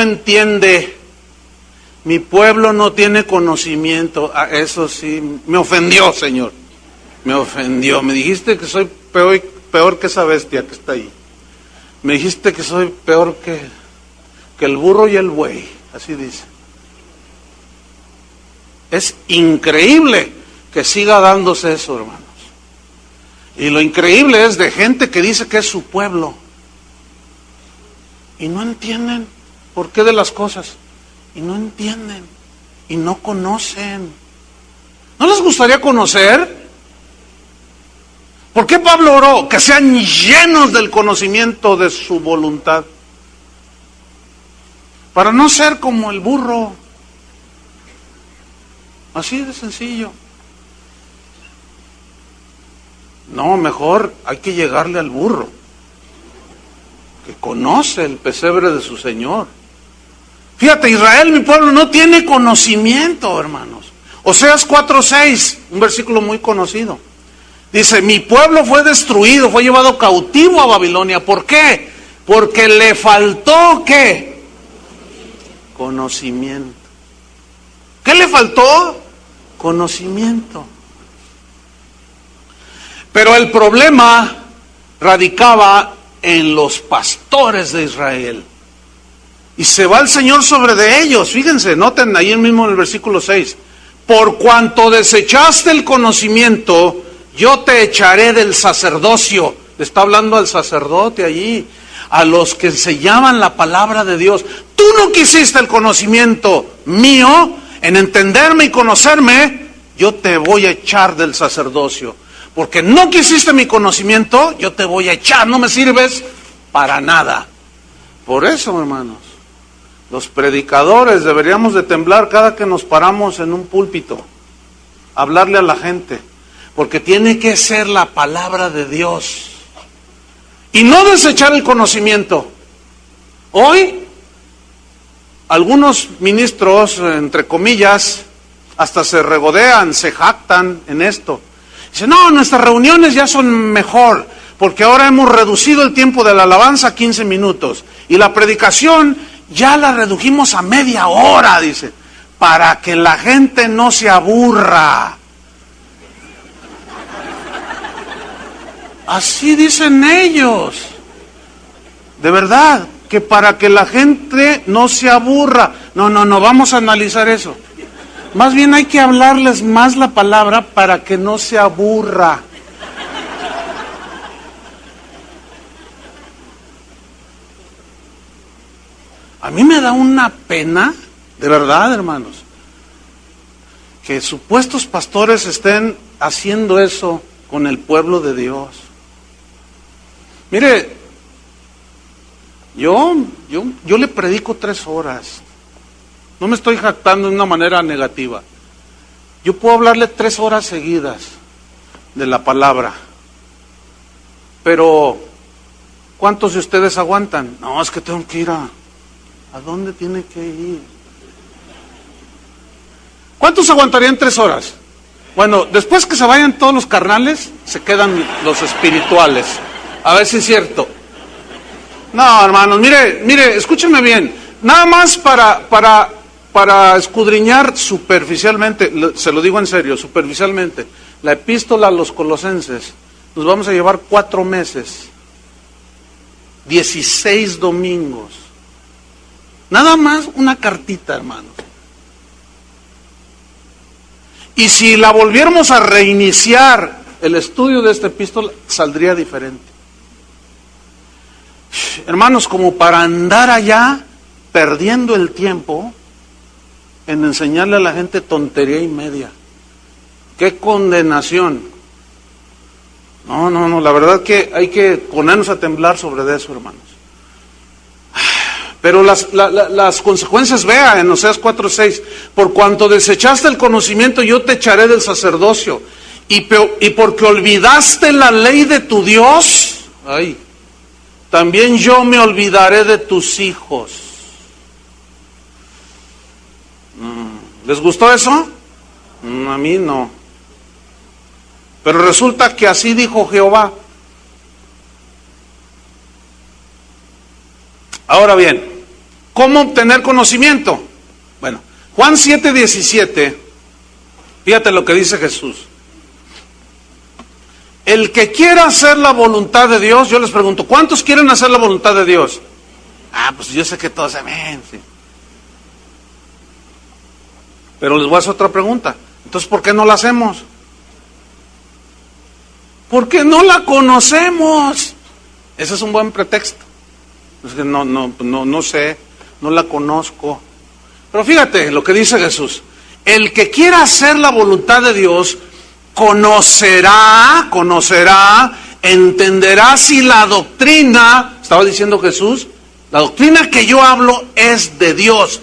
entiende, mi pueblo no tiene conocimiento. Eso sí, me ofendió, Señor. Me ofendió. Me dijiste que soy peor que esa bestia que está ahí. Me dijiste que soy peor que el burro y el buey. Así dice. Es increíble que siga dándose eso, hermanos. Y lo increíble es de gente que dice que es su pueblo. Y no entienden por qué de las cosas. Y no entienden. Y no conocen. ¿No les gustaría conocer? ¿Por qué Pablo oró? Que sean llenos del conocimiento de su voluntad. Para no ser como el burro. Así de sencillo. No, mejor hay que llegarle al burro, que conoce el pesebre de su Señor. Fíjate, Israel, mi pueblo, no tiene conocimiento, hermanos. Oseas 4:6, un versículo muy conocido. Dice, mi pueblo fue destruido, fue llevado cautivo a Babilonia. ¿Por qué? Porque le faltó, ¿qué? Conocimiento. ¿Qué le faltó? Conocimiento. Pero el problema radicaba en los pastores de Israel. Y se va el Señor sobre de ellos. Fíjense, noten ahí mismo en el versículo 6. Por cuanto desechaste el conocimiento, yo te echaré del sacerdocio. Le está hablando al sacerdote allí, a los que se llaman la palabra de Dios. Tú no quisiste el conocimiento mío, en entenderme y conocerme, yo te voy a echar del sacerdocio. Porque no quisiste mi conocimiento, yo te voy a echar, no me sirves para nada. Por eso, hermanos, los predicadores deberíamos de temblar cada que nos paramos en un púlpito, hablarle a la gente, porque tiene que ser la palabra de Dios. Y no desechar el conocimiento. Hoy, algunos ministros, entre comillas, hasta se regodean, se jactan en esto. Dicen, no, nuestras reuniones ya son mejor, porque ahora hemos reducido el tiempo de la alabanza a 15 minutos. Y la predicación ya la redujimos a media hora, dice, para que la gente no se aburra. Así dicen ellos. De verdad, que para que la gente no se aburra. No, vamos a analizar eso. Más bien hay que hablarles más la palabra para que no se aburra. A mí me da una pena, de verdad, hermanos, que supuestos pastores estén haciendo eso con el pueblo de Dios. Mire, yo le predico 3 horas. No me estoy jactando de una manera negativa. Yo puedo hablarle 3 horas seguidas de la palabra. Pero, ¿cuántos de ustedes aguantan? No, es que tengo que ir ¿A dónde tiene que ir? ¿Cuántos aguantarían 3 horas? Bueno, después que se vayan todos los carnales, se quedan los espirituales. A ver si es cierto. No, hermanos, mire, escúchenme bien. Nada más para escudriñar superficialmente, se lo digo en serio, superficialmente, la epístola a los Colosenses, nos vamos a llevar 4 meses, 16 domingos. Nada más una cartita, hermanos. Y si la volviéramos a reiniciar, el estudio de esta epístola saldría diferente. Hermanos, como para andar allá perdiendo el tiempo en enseñarle a la gente tontería y media. ¡Qué condenación! No, la verdad que hay que ponernos a temblar sobre eso, hermanos. Pero las consecuencias, vea en Oseas 4:6, por cuanto desechaste el conocimiento, yo te echaré del sacerdocio, y porque olvidaste la ley de tu Dios, también yo me olvidaré de tus hijos. ¿Les gustó eso? A mí no. Pero resulta que así dijo Jehová. Ahora bien, ¿cómo obtener conocimiento? Bueno, Juan 7:17, fíjate lo que dice Jesús. El que quiera hacer la voluntad de Dios, yo les pregunto, ¿cuántos quieren hacer la voluntad de Dios? Pues yo sé que todos amén, sí. Pero les voy a hacer otra pregunta. Entonces, ¿por qué no la hacemos? Porque no la conocemos. Ese es un buen pretexto. Es que no sé, no la conozco. Pero fíjate lo que dice Jesús. El que quiera hacer la voluntad de Dios, conocerá, entenderá si la doctrina, estaba diciendo Jesús, la doctrina que yo hablo es de Dios.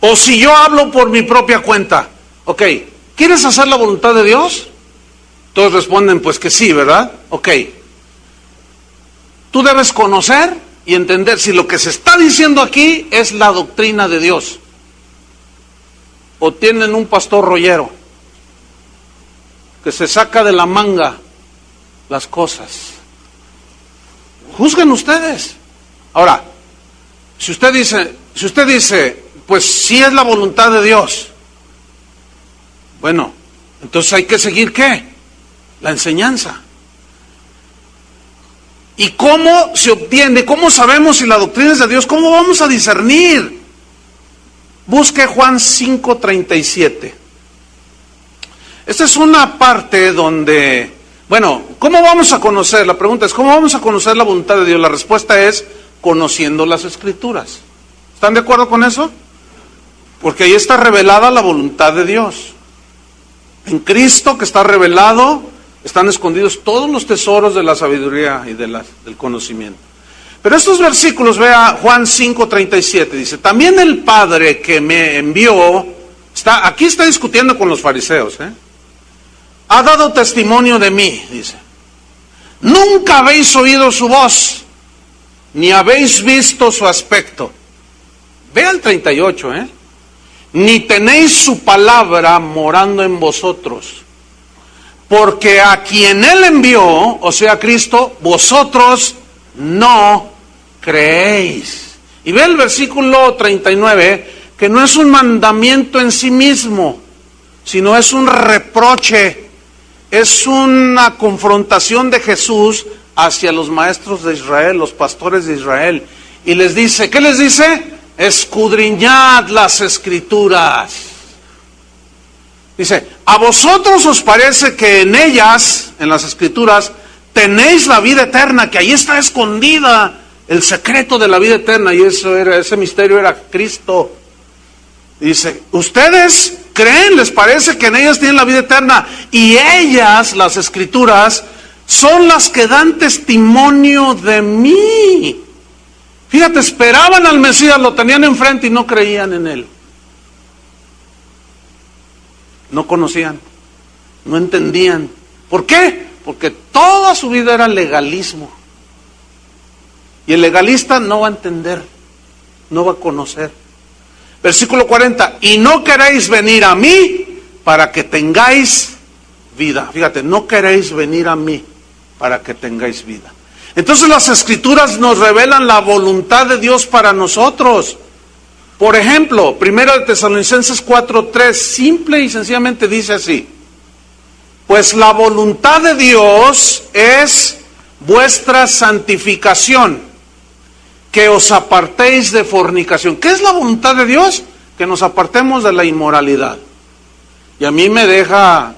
O si yo hablo por mi propia cuenta. Ok, ¿quieres hacer la voluntad de Dios? Todos responden pues que sí, ¿verdad? Ok. Tú debes conocer y entender si lo que se está diciendo aquí es la doctrina de Dios. O tienen un pastor rollero que se saca de la manga las cosas. Juzguen ustedes. Ahora, si usted dice, pues sí es la voluntad de Dios. Bueno, entonces hay que seguir ¿qué? La enseñanza. ¿Y cómo se obtiene? ¿Cómo sabemos si la doctrina es de Dios? ¿Cómo vamos a discernir? Busque Juan 5:37. Esta es una parte donde, bueno, ¿cómo vamos a conocer? La pregunta es, ¿cómo vamos a conocer la voluntad de Dios? La respuesta es, conociendo las Escrituras. ¿Están de acuerdo con eso? Porque ahí está revelada la voluntad de Dios. En Cristo que está revelado, están escondidos todos los tesoros de la sabiduría y del conocimiento. Pero estos versículos, vea Juan 5:37, dice, también el Padre que me envió, aquí está discutiendo con los fariseos, ha dado testimonio de mí, dice. Nunca habéis oído su voz, ni habéis visto su aspecto. Vea el 38, ni tenéis su palabra morando en vosotros. Porque a quien Él envió, o sea Cristo, vosotros no creéis. Y ve el versículo 39, que no es un mandamiento en sí mismo, sino es un reproche, es una confrontación de Jesús hacia los maestros de Israel, los pastores de Israel. Y les dice, ¿qué les dice? Escudriñad las Escrituras. Dice, a vosotros os parece que en ellas, en las Escrituras, tenéis la vida eterna, que ahí está escondida el secreto de la vida eterna, y ese misterio era Cristo. Dice, ustedes creen, les parece que en ellas tienen la vida eterna, y ellas, las Escrituras, son las que dan testimonio de mí. Fíjate, esperaban al Mesías, lo tenían enfrente y no creían en él. No conocían, no entendían. ¿Por qué? Porque toda su vida era legalismo. Y el legalista no va a entender, no va a conocer. Versículo 40, y no queréis venir a mí para que tengáis vida. Fíjate, no queréis venir a mí para que tengáis vida. Entonces las Escrituras nos revelan la voluntad de Dios para nosotros. Por ejemplo, 1 Tesalonicenses 4:3, simple y sencillamente dice así: pues la voluntad de Dios es vuestra santificación, que os apartéis de fornicación. ¿Qué es la voluntad de Dios? Que nos apartemos de la inmoralidad. Y a mí me deja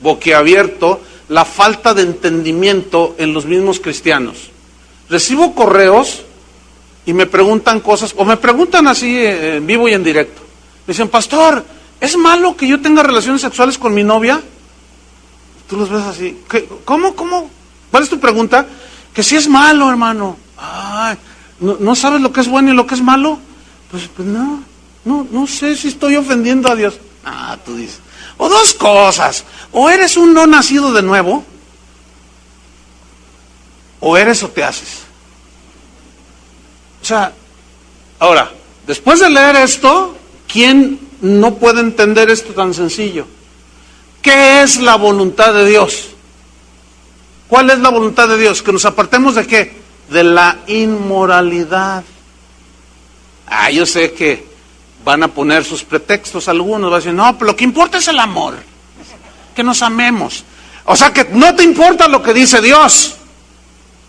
boquiabierto la falta de entendimiento en los mismos cristianos. Recibo correos y me preguntan cosas, o me preguntan así en vivo y en directo. Me dicen, pastor, ¿es malo que yo tenga relaciones sexuales con mi novia? Tú los ves así. ¿Cómo? ¿Cuál es tu pregunta? Que si es malo, hermano. Ay, ¿no sabes lo que es bueno y lo que es malo? Pues no sé si estoy ofendiendo a Dios. Tú dices. O dos cosas. O eres un no nacido de nuevo, o eres o te haces. O sea, ahora, después de leer esto, ¿quién no puede entender esto tan sencillo? ¿Qué es la voluntad de Dios? ¿Cuál es la voluntad de Dios? ¿Que nos apartemos de qué? De la inmoralidad. Yo sé que van a poner sus pretextos algunos, van a decir, no, pero lo que importa es el amor, que nos amemos. O sea que no te importa lo que dice Dios,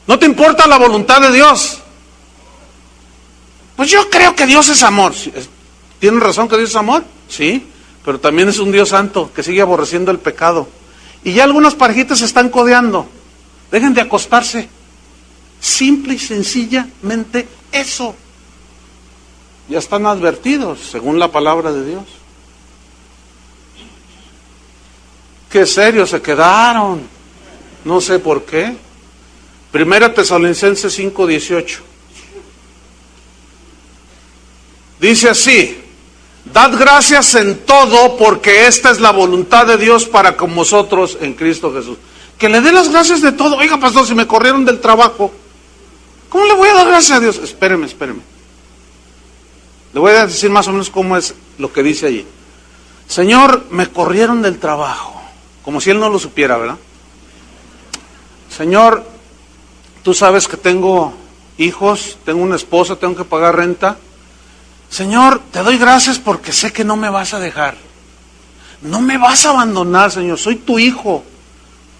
no te importa la voluntad de Dios. Pues yo creo que Dios es amor. ¿Tienen razón que Dios es amor? Sí, pero también es un Dios santo que sigue aborreciendo el pecado. Y ya algunas parejitas se están codeando. Dejen de acostarse. Simple y sencillamente eso. Ya están advertidos, según la palabra de Dios. Qué serios se quedaron. No sé por qué. 1 Tesalonicenses 5:18. Dice así: dad gracias en todo, porque esta es la voluntad de Dios para con vosotros en Cristo Jesús. Que le dé las gracias de todo. Oiga, pastor, si me corrieron del trabajo, ¿cómo le voy a dar gracias a Dios? Espéreme. Le voy a decir más o menos cómo es lo que dice allí. Señor, me corrieron del trabajo. Como si él no lo supiera, ¿verdad? Señor, tú sabes que tengo hijos, tengo una esposa, tengo que pagar renta. Señor, te doy gracias porque sé que no me vas a dejar. No me vas a abandonar, Señor. Soy tu hijo.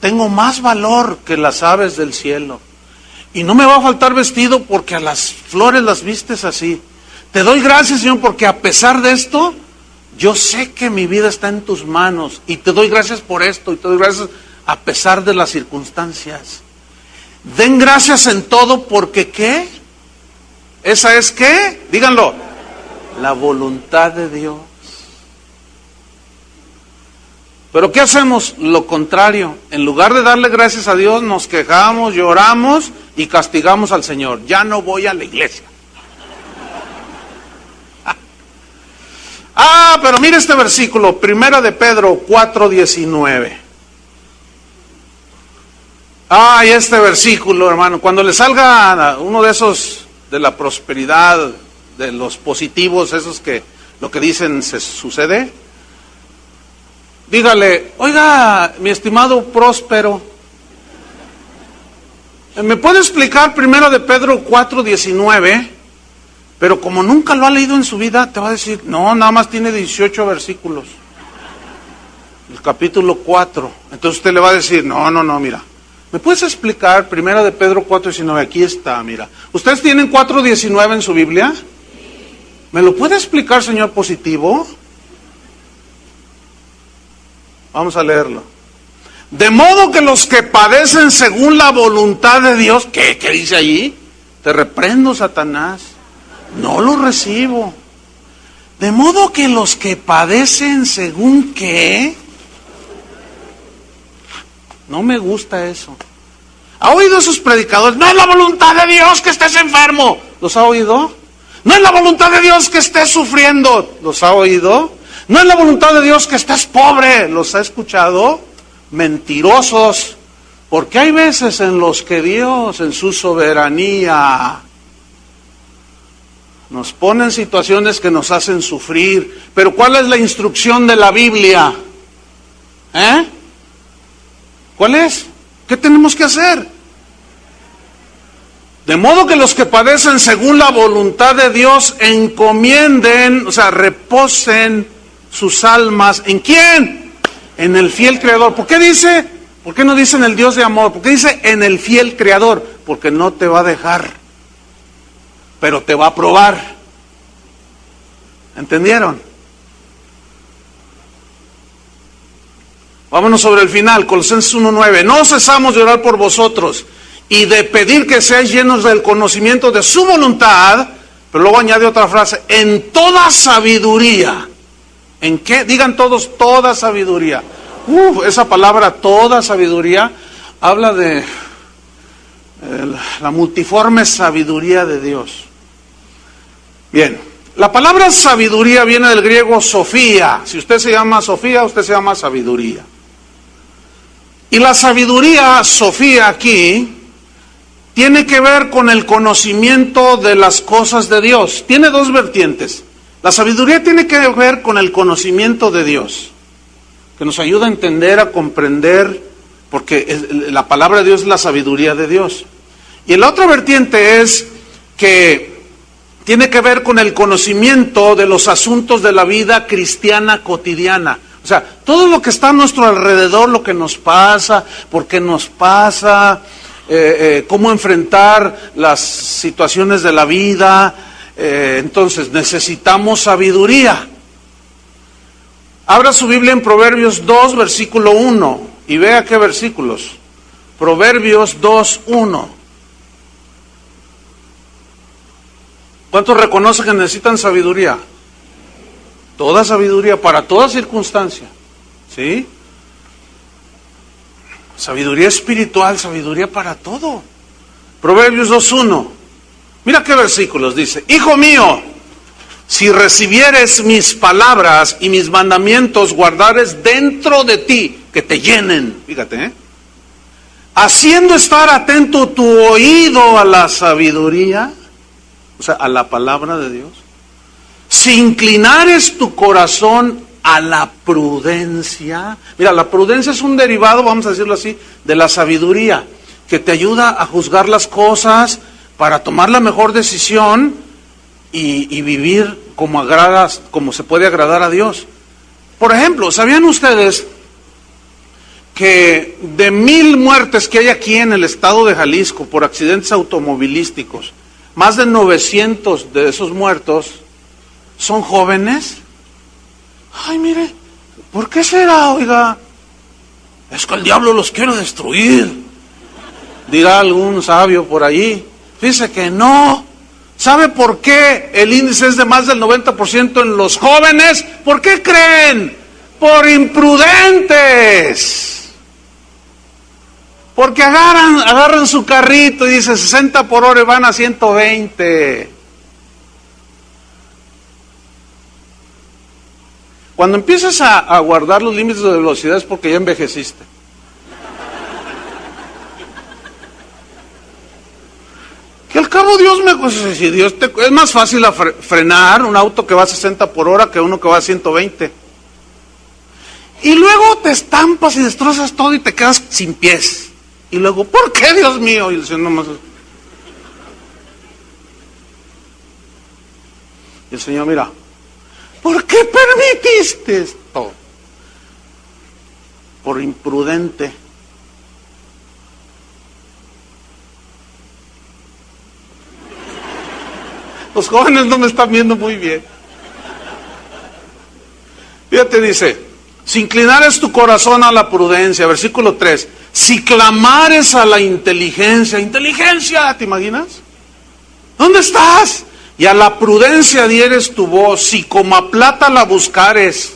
Tengo más valor que las aves del cielo. Y no me va a faltar vestido porque a las flores las vistes así. Te doy gracias, Señor, porque a pesar de esto, yo sé que mi vida está en tus manos. Y te doy gracias por esto. Y te doy gracias a pesar de las circunstancias. Den gracias en todo porque ¿qué? ¿Esa es qué? Díganlo. La voluntad de Dios. Pero ¿qué hacemos? Lo contrario. En lugar de darle gracias a Dios, nos quejamos, lloramos y castigamos al Señor. Ya no voy a la iglesia. Pero mire este versículo, 1 de Pedro 4:19. Este versículo, hermano, cuando le salga uno de esos de la prosperidad, de los positivos, esos que lo que dicen se sucede, dígale, oiga, mi estimado próspero, ¿me puede explicar 1 de Pedro 4:19? Pero como nunca lo ha leído en su vida, te va a decir, no, nada más tiene 18 versículos. El capítulo 4. Entonces usted le va a decir, no, mira. ¿Me puedes explicar 1 de Pedro 4:19? Aquí está, mira. ¿Ustedes tienen 4:19 en su Biblia? ¿Me lo puede explicar, señor positivo? Vamos a leerlo. De modo que los que padecen según la voluntad de Dios, ¿qué dice allí? Te reprendo, Satanás. no lo recibo. De modo que los que padecen según qué, no me gusta eso. ¿Ha oído esos predicadores? No es la voluntad de Dios que estés enfermo. ¿Los ha oído? No es la voluntad de Dios que estés sufriendo. ¿Los ha oído? No es la voluntad de Dios que estés pobre. ¿Los ha escuchado? Mentirosos. Porque hay veces en los que Dios, en su soberanía, nos pone en situaciones que nos hacen sufrir. Pero ¿cuál es la instrucción de la Biblia? ¿Cuál es? ¿Qué tenemos que hacer? De modo que los que padecen según la voluntad de Dios encomienden, o sea, reposen sus almas. ¿En quién? En el fiel Creador. ¿Por qué dice? ¿Por qué no dice en el Dios de amor? ¿Por qué dice en el fiel Creador? Porque no te va a dejar, pero te va a probar. ¿Entendieron? Vámonos sobre el final, Colosenses 1:9. No cesamos de orar por vosotros y de pedir que seáis llenos del conocimiento de su voluntad, pero luego añade otra frase, en toda sabiduría. ¿En qué? Digan todos, toda sabiduría. Esa palabra, toda sabiduría, habla de la multiforme sabiduría de Dios. Bien, la palabra sabiduría viene del griego Sofía. Si usted se llama Sofía, usted se llama sabiduría. Y la sabiduría, Sofía, aquí, tiene que ver con el conocimiento de las cosas de Dios. Tiene dos vertientes. La sabiduría tiene que ver con el conocimiento de Dios, que nos ayuda a entender, a comprender, porque la palabra de Dios es la sabiduría de Dios. Y la otra vertiente es que tiene que ver con el conocimiento de los asuntos de la vida cristiana cotidiana. O sea, todo lo que está a nuestro alrededor, lo que nos pasa, por qué nos pasa, cómo enfrentar las situaciones de la vida. Entonces, necesitamos sabiduría. Abra su Biblia en Proverbios 2, versículo 1, y vea qué versículos. Proverbios 2, 1. ¿Cuántos reconocen que necesitan sabiduría? Toda sabiduría, para toda circunstancia. ¿Sí? Sabiduría espiritual, sabiduría para todo. Proverbios 2:1. Mira qué versículos dice. Hijo mío, si recibieres mis palabras y mis mandamientos, guardares dentro de ti, que te llenen. Fíjate, haciendo estar atento tu oído a la sabiduría, o sea, a la palabra de Dios. Si inclinares tu corazón a la prudencia. Mira, la prudencia es un derivado, vamos a decirlo así, de la sabiduría, que te ayuda a juzgar las cosas para tomar la mejor decisión y vivir como se puede agradar a Dios. Por ejemplo, ¿sabían ustedes que de 1000 muertes que hay aquí en el estado de Jalisco por accidentes automovilísticos, más de 900 de esos muertos son jóvenes? Ay, mire, ¿por qué será, oiga? Es que el diablo los quiere destruir, dirá algún sabio por ahí. Fíjese que no. ¿Sabe por qué el índice es de más del 90% en los jóvenes? ¿Por qué creen? Por imprudentes. Porque agarran su carrito y dice 60 por hora y van a 120. Cuando empiezas a guardar los límites de velocidad es porque ya envejeciste. Que al cabo Dios si es más fácil frenar un auto que va a 60 por hora que uno que va a 120. Y luego te estampas y destrozas todo y te quedas sin pies. Y luego, ¿por qué, Dios mío? Y el Señor nomás. Y el Señor, mira, ¿por qué permitiste esto? Por imprudente. Los jóvenes no me están viendo muy bien. Fíjate, dice, si inclinares tu corazón a la prudencia, versículo 3, si clamares a la inteligencia, ¿te imaginas? ¿Dónde estás? y a la prudencia dieres tu voz, si como a plata la buscares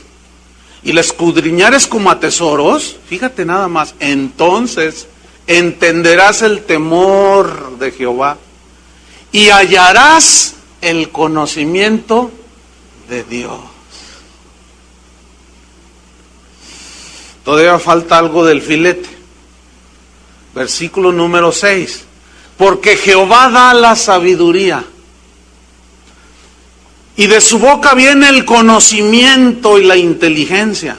y la escudriñares como a tesoros, fíjate nada más, entonces entenderás el temor de Jehová y hallarás el conocimiento de Dios. Todavía falta algo del filete. Versículo número 6. Porque Jehová da la sabiduría, y de su boca viene el conocimiento y la inteligencia.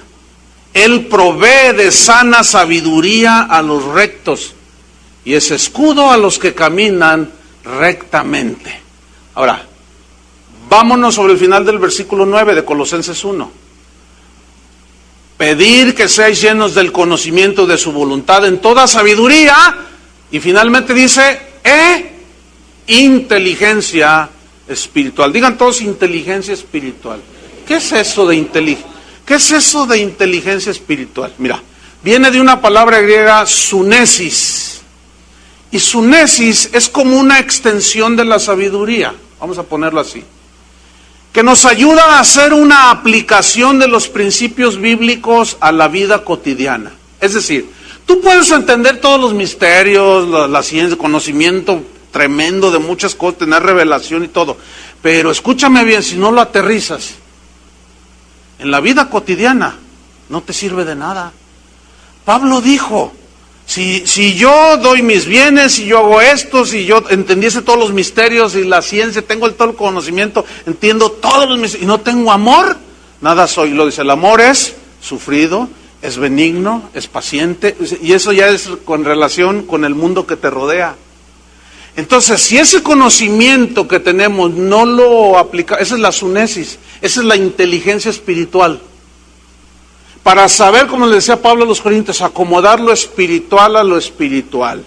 Él provee de sana sabiduría a los rectos, y es escudo a los que caminan rectamente. Ahora, vámonos sobre el final del versículo 9 de Colosenses 1. Pedir que seáis llenos del conocimiento de su voluntad en toda sabiduría, y finalmente dice, inteligencia espiritual. Digan todos inteligencia espiritual. ¿Qué es eso de inteligencia espiritual? Mira, viene de una palabra griega sunesis. Y sunesis es como una extensión de la sabiduría, vamos a ponerlo así, que nos ayuda a hacer una aplicación de los principios bíblicos a la vida cotidiana. Es decir, tú puedes entender todos los misterios, la ciencia, conocimiento tremendo de muchas cosas, tener revelación y todo, pero escúchame bien, si no lo aterrizas en la vida cotidiana, no te sirve de nada. Pablo dijo, si yo doy mis bienes, si yo hago esto, si yo entendiese todos los misterios y la ciencia, tengo todo el conocimiento, entiendo todos los misterios y no tengo amor, nada soy. Lo dice, el amor es sufrido, es benigno, es paciente, y eso ya es con relación con el mundo que te rodea. Entonces, si ese conocimiento que tenemos no lo aplica, esa es la sunesis, esa es la inteligencia espiritual. Para saber, como le decía Pablo a los Corintios, acomodar lo espiritual a lo espiritual.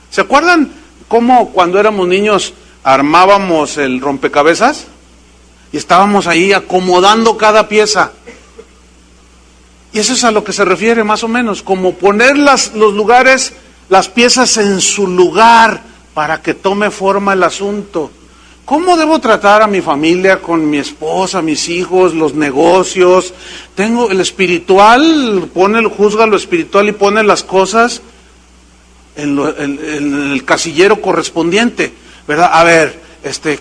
¿Se acuerdan cómo cuando éramos niños armábamos el rompecabezas? Y estábamos ahí acomodando cada pieza. Y eso es a lo que se refiere más o menos, como poner los lugares, las piezas en su lugar para que tome forma el asunto. ¿Cómo debo tratar a mi familia, con mi esposa, mis hijos, los negocios? Tengo el espiritual, juzga lo espiritual y pone las cosas en el casillero correspondiente, ¿verdad? A ver,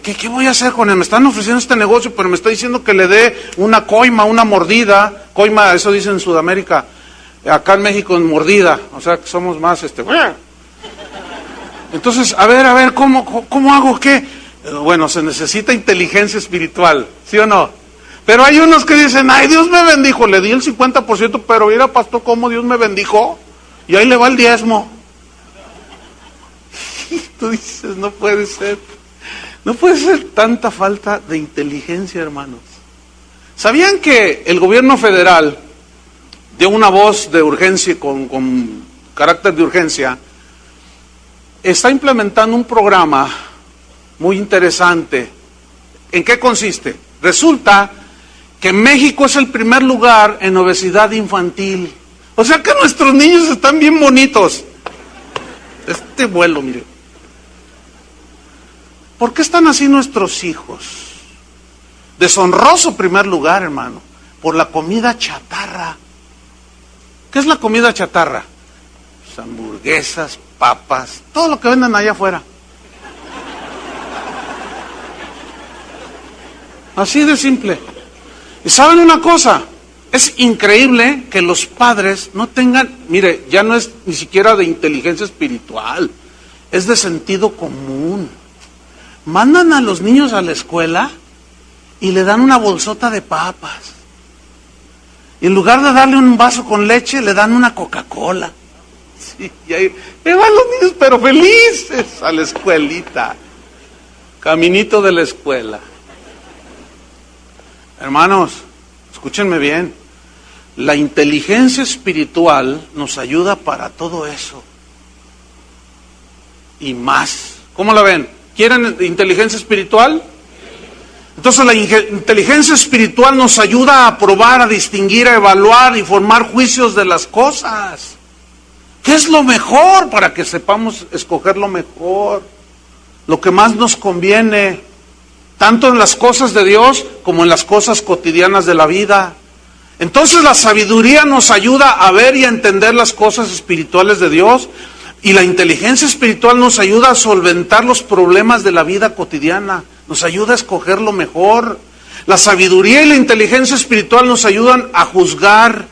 ¿qué voy a hacer con él? Me están ofreciendo este negocio, pero me está diciendo que le dé una coima, una mordida. Coima, eso dicen en Sudamérica. Acá en México es mordida, o sea que somos más Entonces, a ver, ¿cómo hago qué? Bueno, se necesita inteligencia espiritual, ¿sí o no? Pero hay unos que dicen, ay, Dios me bendijo, le di el 50%, pero mira, pastor, ¿cómo Dios me bendijo? Y ahí le va el diezmo. Y tú dices, no puede ser tanta falta de inteligencia, hermanos. ¿Sabían que el gobierno federal dio una voz de urgencia, con carácter de urgencia? Está implementando un programa muy interesante. ¿En qué consiste? Resulta que México es el primer lugar en obesidad infantil. O sea que nuestros niños están bien bonitos. Este vuelo, mire. ¿Por qué están así nuestros hijos? Deshonroso primer lugar, hermano, por la comida chatarra. ¿Qué es la comida chatarra? Pues hamburguesas, papas, todo lo que venden allá afuera. Así de simple. Y ¿saben una cosa? Es increíble que los padres no tengan, mire, ya no es ni siquiera de inteligencia espiritual, es de sentido común. Mandan a los niños a la escuela y le dan una bolsota de papas. Y en lugar de darle un vaso con leche, le dan una Coca-Cola. Sí, y ahí van los niños, pero felices, a la escuelita. Caminito de la escuela. Hermanos, escúchenme bien. La inteligencia espiritual nos ayuda para todo eso. Y más. ¿Cómo la ven? ¿Quieren inteligencia espiritual? Entonces la inteligencia espiritual nos ayuda a probar, a distinguir, a evaluar y formar juicios de las cosas. ¿Qué es lo mejor? Para que sepamos escoger lo mejor, lo que más nos conviene. tanto en las cosas de Dios como en las cosas cotidianas de la vida. Entonces la sabiduría nos ayuda a ver y a entender las cosas espirituales de Dios, y la inteligencia espiritual nos ayuda a solventar los problemas de la vida cotidiana, nos ayuda a escoger lo mejor. La sabiduría y la inteligencia espiritual nos ayudan a juzgar,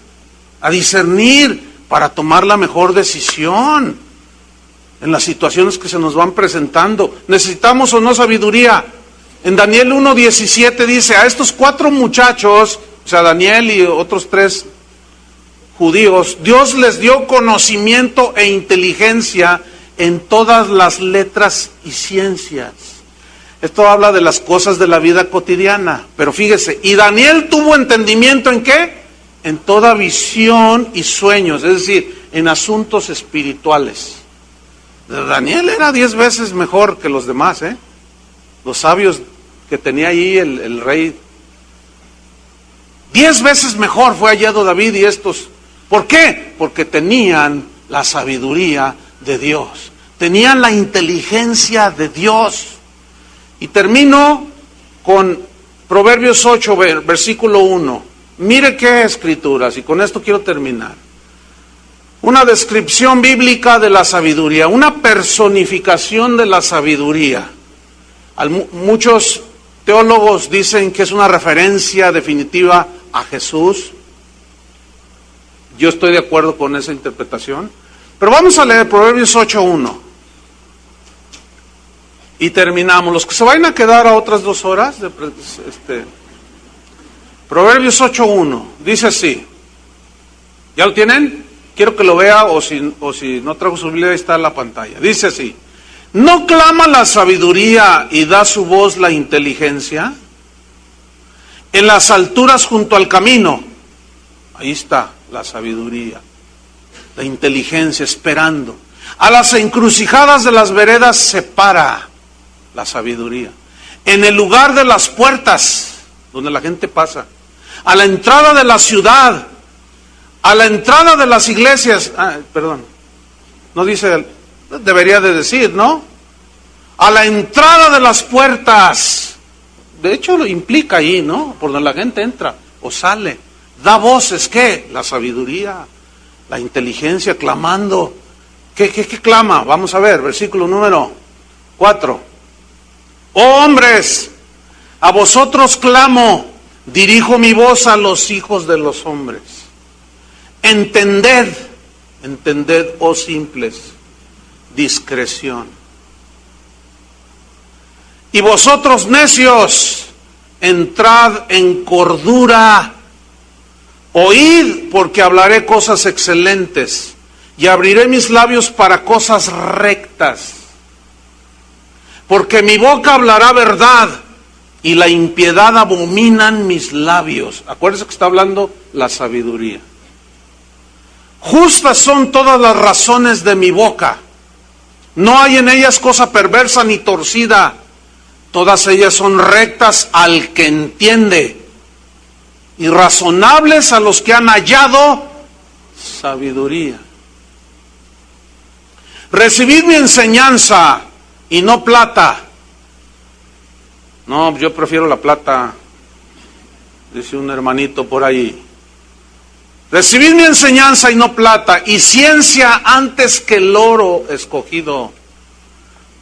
a discernir, para tomar la mejor decisión en las situaciones que se nos van presentando. ¿Necesitamos o no sabiduría? En Daniel 1:17 dice, a estos 4 muchachos, o sea, Daniel y otros 3 judíos, Dios les dio conocimiento e inteligencia en todas las letras y ciencias. Esto habla de las cosas de la vida cotidiana, pero fíjese, y Daniel tuvo entendimiento ¿en qué? En toda visión y sueños, es decir, en asuntos espirituales. Daniel era 10 veces mejor que los demás, los sabios que tenía ahí el rey. 10 veces mejor fue hallado David y estos. ¿Por qué? Porque tenían la sabiduría de Dios, tenían la inteligencia de Dios. Y termino con Proverbios 8, versículo 1. Mire qué escrituras, y con esto quiero terminar. Una descripción bíblica de la sabiduría, una personificación de la sabiduría. Muchos teólogos dicen que es una referencia definitiva a Jesús. Yo estoy de acuerdo con esa interpretación. Pero vamos a leer Proverbios 8:1. Y terminamos. Los que se vayan a quedar a otras 2 horas, Proverbios 8:1, dice así. ¿Ya lo tienen? Quiero que lo vea, o si no traigo su Biblia, ahí está en la pantalla. Dice así: ¿no clama la sabiduría y da su voz la inteligencia? En las alturas junto al camino, ahí está la sabiduría, la inteligencia esperando. A las encrucijadas de las veredas se para la sabiduría. En el lugar de las puertas, donde la gente pasa. A la entrada de la ciudad, a la entrada de las iglesias, no dice, debería de decir, ¿no? A la entrada de las puertas, de hecho lo implica ahí, ¿no? Por donde la gente entra o sale, da voces, ¿qué? La sabiduría, la inteligencia, clamando. ¿Qué clama? Vamos a ver, versículo número 4. Oh hombres, a vosotros clamo, dirijo mi voz a los hijos de los hombres. Entended, oh simples, discreción. Y vosotros necios, entrad en cordura. Oíd, porque hablaré cosas excelentes, y abriré mis labios para cosas rectas. Porque mi boca hablará verdad, y la impiedad abominan mis labios. Acuérdense que está hablando la sabiduría. Justas son todas las razones de mi boca. No hay en ellas cosa perversa ni torcida. Todas ellas son rectas al que entiende, y razonables a los que han hallado sabiduría. Recibid mi enseñanza y no plata. No, yo prefiero la plata, dice un hermanito por ahí. Recibid mi enseñanza y no plata, y ciencia antes que el oro escogido.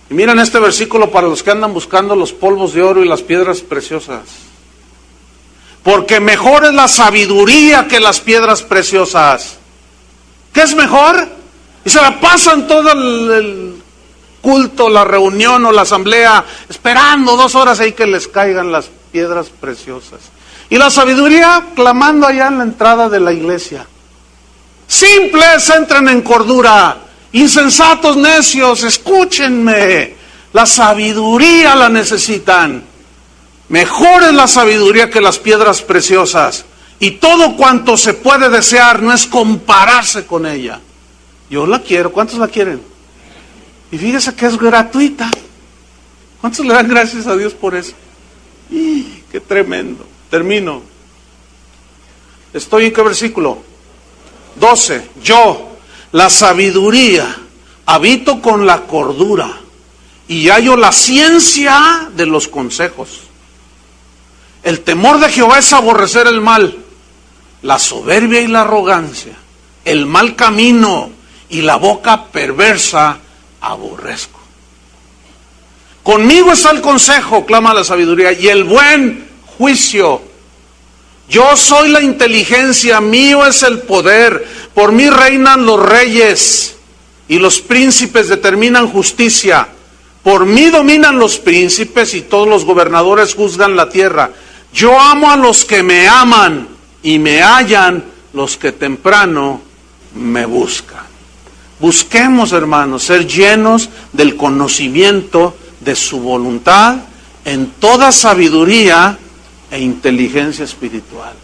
Y miren este versículo para los que andan buscando los polvos de oro y las piedras preciosas. Porque mejor es la sabiduría que las piedras preciosas. ¿Qué es mejor? Y se la pasan todo el culto, la reunión o la asamblea, esperando 2 horas ahí que les caigan las piedras preciosas. Y la sabiduría clamando allá en la entrada de la iglesia. Simples, entren en cordura. Insensatos, necios, escúchenme. La sabiduría la necesitan. Mejor es la sabiduría que las piedras preciosas. Y todo cuanto se puede desear no es compararse con ella. Yo la quiero. ¿Cuántos la quieren? Y fíjese que es gratuita. ¿Cuántos le dan gracias a Dios por eso? ¡Qué tremendo! Termino. ¿Estoy en qué versículo? 12. Yo, la sabiduría, habito con la cordura, y hallo la ciencia de los consejos. El temor de Jehová es aborrecer el mal, la soberbia y la arrogancia, el mal camino y la boca perversa aborrezco. Conmigo está el consejo, clama la sabiduría, y el buen juicio. Yo soy la inteligencia, mío es el poder, por mí reinan los reyes y los príncipes determinan justicia. Por mí dominan los príncipes y todos los gobernadores juzgan la tierra. Yo amo a los que me aman y me hallan los que temprano me buscan. Busquemos, hermanos, ser llenos del conocimiento de su voluntad en toda sabiduría e inteligencia espiritual.